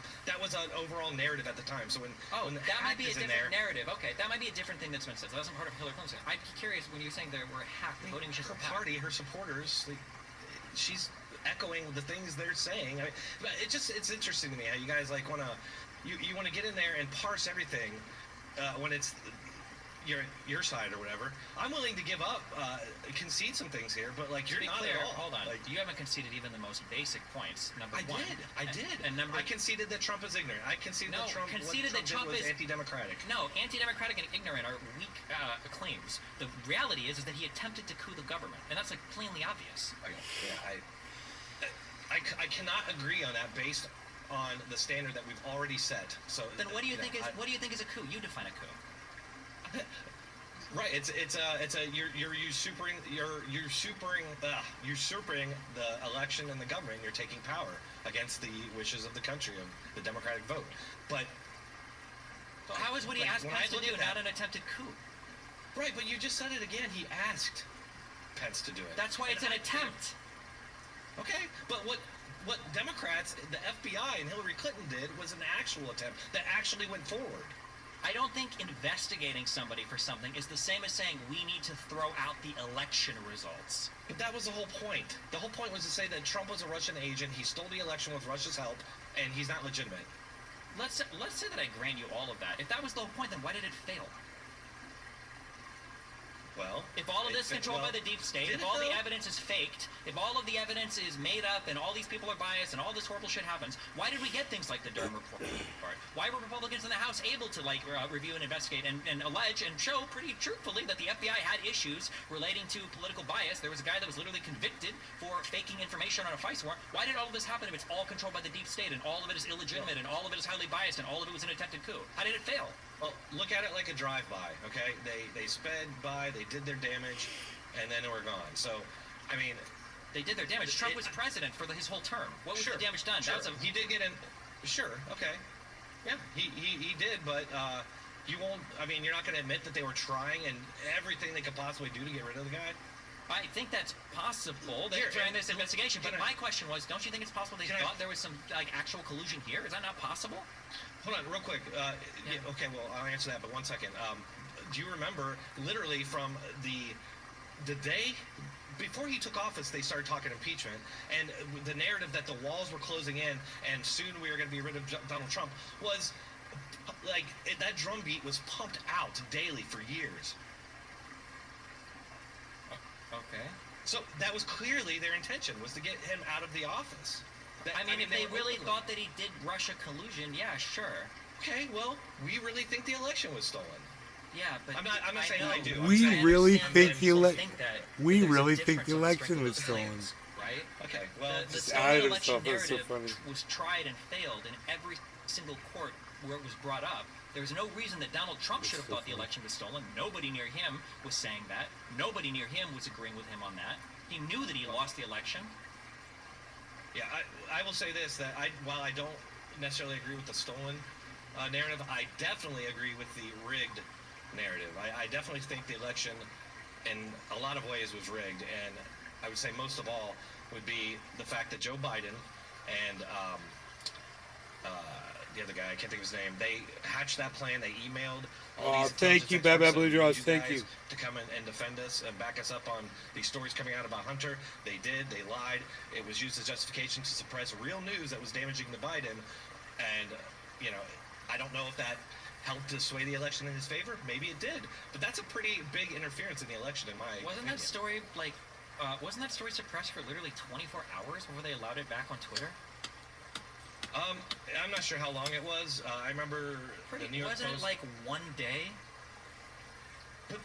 an overall narrative at the time. So when the that might be a different narrative. Okay, that might be a different thing that's been said. So that's not part of Hillary Clinton. I'd be curious when you're saying they were hacked, the voting machines were hacked. Her party, her supporters, she's echoing the things they're saying. I mean, it's interesting to me how you guys want to get in there and parse everything when it's your side or whatever. I'm willing to give up, concede some things here, but like To you're be not clear, at all. hold on. Like, You haven't conceded even the most basic points. Number I one. did. And number. I conceded that Trump is ignorant. I conceded No, that Trump, conceded that Trump was is- anti-democratic. No, anti-democratic and ignorant are weak claims. The reality is that he attempted to coup the government, and that's like plainly obvious. Okay, yeah, I cannot agree on that based on the standard that we've already set. So Then what do you think is I- what do you think is a coup? You define a coup. Right, it's a you're usurping the election and the government. You're taking power against the wishes of the country, of the democratic vote. But So how is what he like, asked when Pence I to look do at not that- an attempted coup? right, but you just said it again. He asked Pence to do it. That's why it's And an attempt. Okay, but what Democrats, the FBI, and Hillary Clinton did was an actual attempt that actually went forward. I don't think investigating somebody for something is the same as saying we need to throw out the election results. But that was the whole point. The whole point was to say that Trump was a Russian agent. He stole the election with Russia's help, and he's not legitimate. Let's say that I grant you all of that. If that was the whole point, then why did it fail? Well, If all of this is controlled by the deep state, if all the evidence is faked, if all of the evidence is made up, and all these people are biased, and all this horrible shit happens, why did we get things like the Durham report? Why were Republicans in the House able to review and investigate and allege and show pretty truthfully that the FBI had issues relating to political bias? There was a guy that was literally convicted for faking information on a FICE warrant. Why did all of this happen if it's all controlled by the deep state, and all of it is illegitimate, and all of it is highly biased, and all of it was an attempted coup? How did it fail? Well, look at it like a drive-by, okay? They sped by, they did their damage, and then they were gone. So, I mean, They did their damage. Trump was president for his whole term. What was the damage done? Sure. That was He did get in. Sure. Okay. Yeah. He did, but you won't. I mean, you're not going to admit that they were trying and everything they could possibly do to get rid of the guy. I think that's possible. They're Here, trying and this investigation. But can I- my question was, don't you think it's possible they Can I- thought there was some actual collusion here? Is that not possible? Hold on, real quick. Yeah, okay, well, I'll answer that, but 1 second. Do you remember, literally from the day before he took office, they started talking impeachment, and the narrative that the walls were closing in and soon we were going to be rid of Donald Trump was like that drumbeat was pumped out daily for years. Okay. So that was clearly their intention, was to get him out of the office. I mean, if they were really open. thought that he did Russia collusion, yeah, sure. Okay, well, we really think the election was stolen. Yeah, but I'm not saying know. I do. We I'm saying- really understand think that the people ele- think that we there's a really think difference the on election strength of was the stolen. claims, right? Okay, well, The Just stolen added election himself, that's so narrative funny. was tried and failed in every single court where it was brought up. There's no reason that Donald Trump should have thought the election was stolen. Nobody near him was saying that. Nobody near him was agreeing with him on that. He knew that he lost the election. yeah, I will say this, that while I don't necessarily agree with the stolen narrative, I definitely agree with the rigged narrative. I definitely think the election in a lot of ways was rigged, and I would say most of all would be the fact that Joe Biden and the other guy, I can't think of his name, they hatched that plan. They emailed all Aw, these thank you, intelligence Bad Bad experts Blue and Jaws, you thank guys you. to come and defend us and back us up on these stories coming out about Hunter. They did. They lied. It was used as justification to suppress real news that was damaging to Biden. And, you know, I don't know if that helped to sway the election in his favor. Maybe it did. But that's a pretty big interference in the election, in my Wasn't opinion. that story wasn't that story suppressed for literally 24 hours before they allowed it back on Twitter? I'm not sure how long it was. I remember the New York Wasn't Post. it like one day? But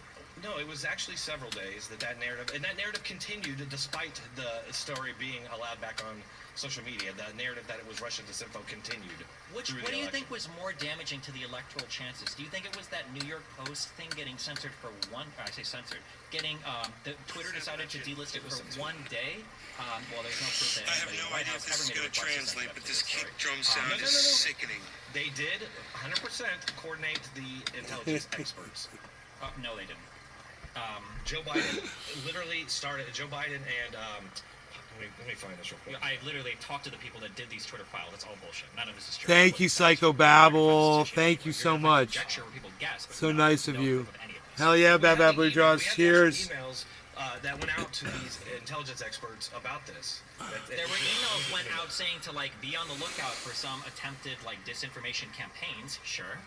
no, it was actually several days that narrative, and that narrative continued despite the story being allowed back on social media. The narrative that it was Russian disinfo continued. What through do the you election. think was more damaging to the electoral chances? Do you think it was that New York Post thing getting censored for I say censored, getting the Twitter decided to delist it for one day? Well, there's no proof that I have anybody in no the White idea House if this ever is made a going to request translate, censor but that this kick story. drum sound no, is no, no. sickening. They did 100% coordinate the intelligence experts. No, they didn't. Joe Biden literally started. Joe Biden and let me find this real quick. I literally talked to the people that did these Twitter files. That's all bullshit. None of this is true. Thank you, Psycho Babble. Thank you so much. Conjecture where people guess, but So no- nice of no you. proof of any of this. Hell yeah, We Bad have Bad the Blue email- Jaws. we have the Cheers. actual emails that went out to these intelligence experts about this. There were emails went out saying to be on the lookout for some attempted disinformation campaigns. Sure.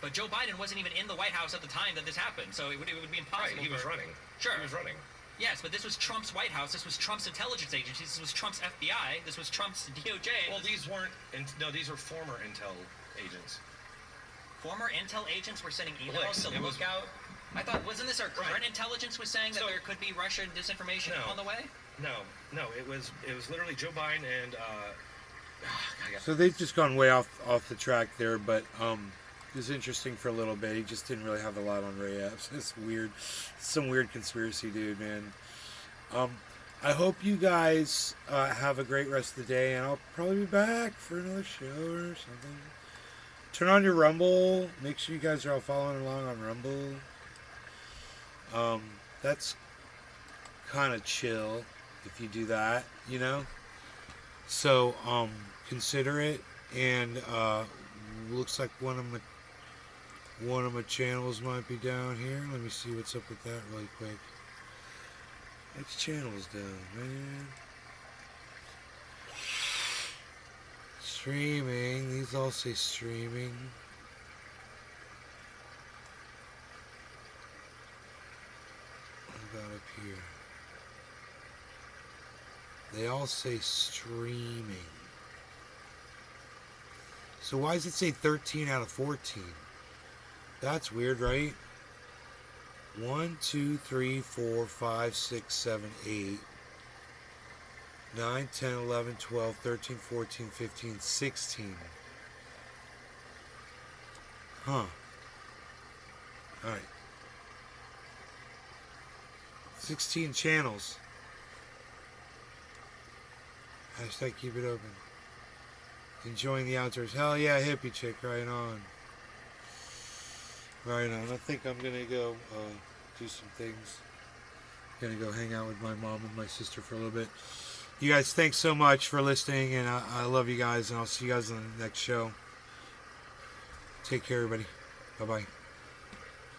But Joe Biden wasn't even in the White House at the time that this happened, so it would be impossible. Right, he was running. Sure. He was running. Yes, but this was Trump's White House. This was Trump's intelligence agencies. This was Trump's FBI. This was Trump's DOJ. Well, these weren't. No, these were former intel agents. Former intel agents were sending emails Blix, to it was- look out. I thought, wasn't this our current Right. intelligence was saying that So- there could be Russian disinformation No. on the way? No, it was literally Joe Biden and. So they've just gone way off the track there, but it was interesting for a little bit. He just didn't really have a lot on Ray Epps. It's weird. Some weird conspiracy dude, man. I hope you guys have a great rest of the day, and I'll probably be back for another show or something. Turn on your Rumble. Make sure you guys are all following along on Rumble. That's kind of chill if you do that, you know? So, consider it, and looks like one of my channels might be down here. Let me see what's up with that really quick. Which channel's down, man? Streaming. These all say streaming. What about up here? They all say streaming. So why does it say 13 out of 14? That's weird, right? 1, 2, 3, 4, 5, 6, 7, 8, 9, 10, 11, 12, 13, 14, 15, 16. Huh. Alright. 16 channels. Hashtag keep it open. Enjoying the outdoors. Hell yeah, hippie chick, right on. Right on. I think I'm gonna go do some things. Gonna go hang out with my mom and my sister for a little bit. You guys, thanks so much for listening, and I love you guys, and I'll see you guys on the next show. Take care, everybody. Bye-bye.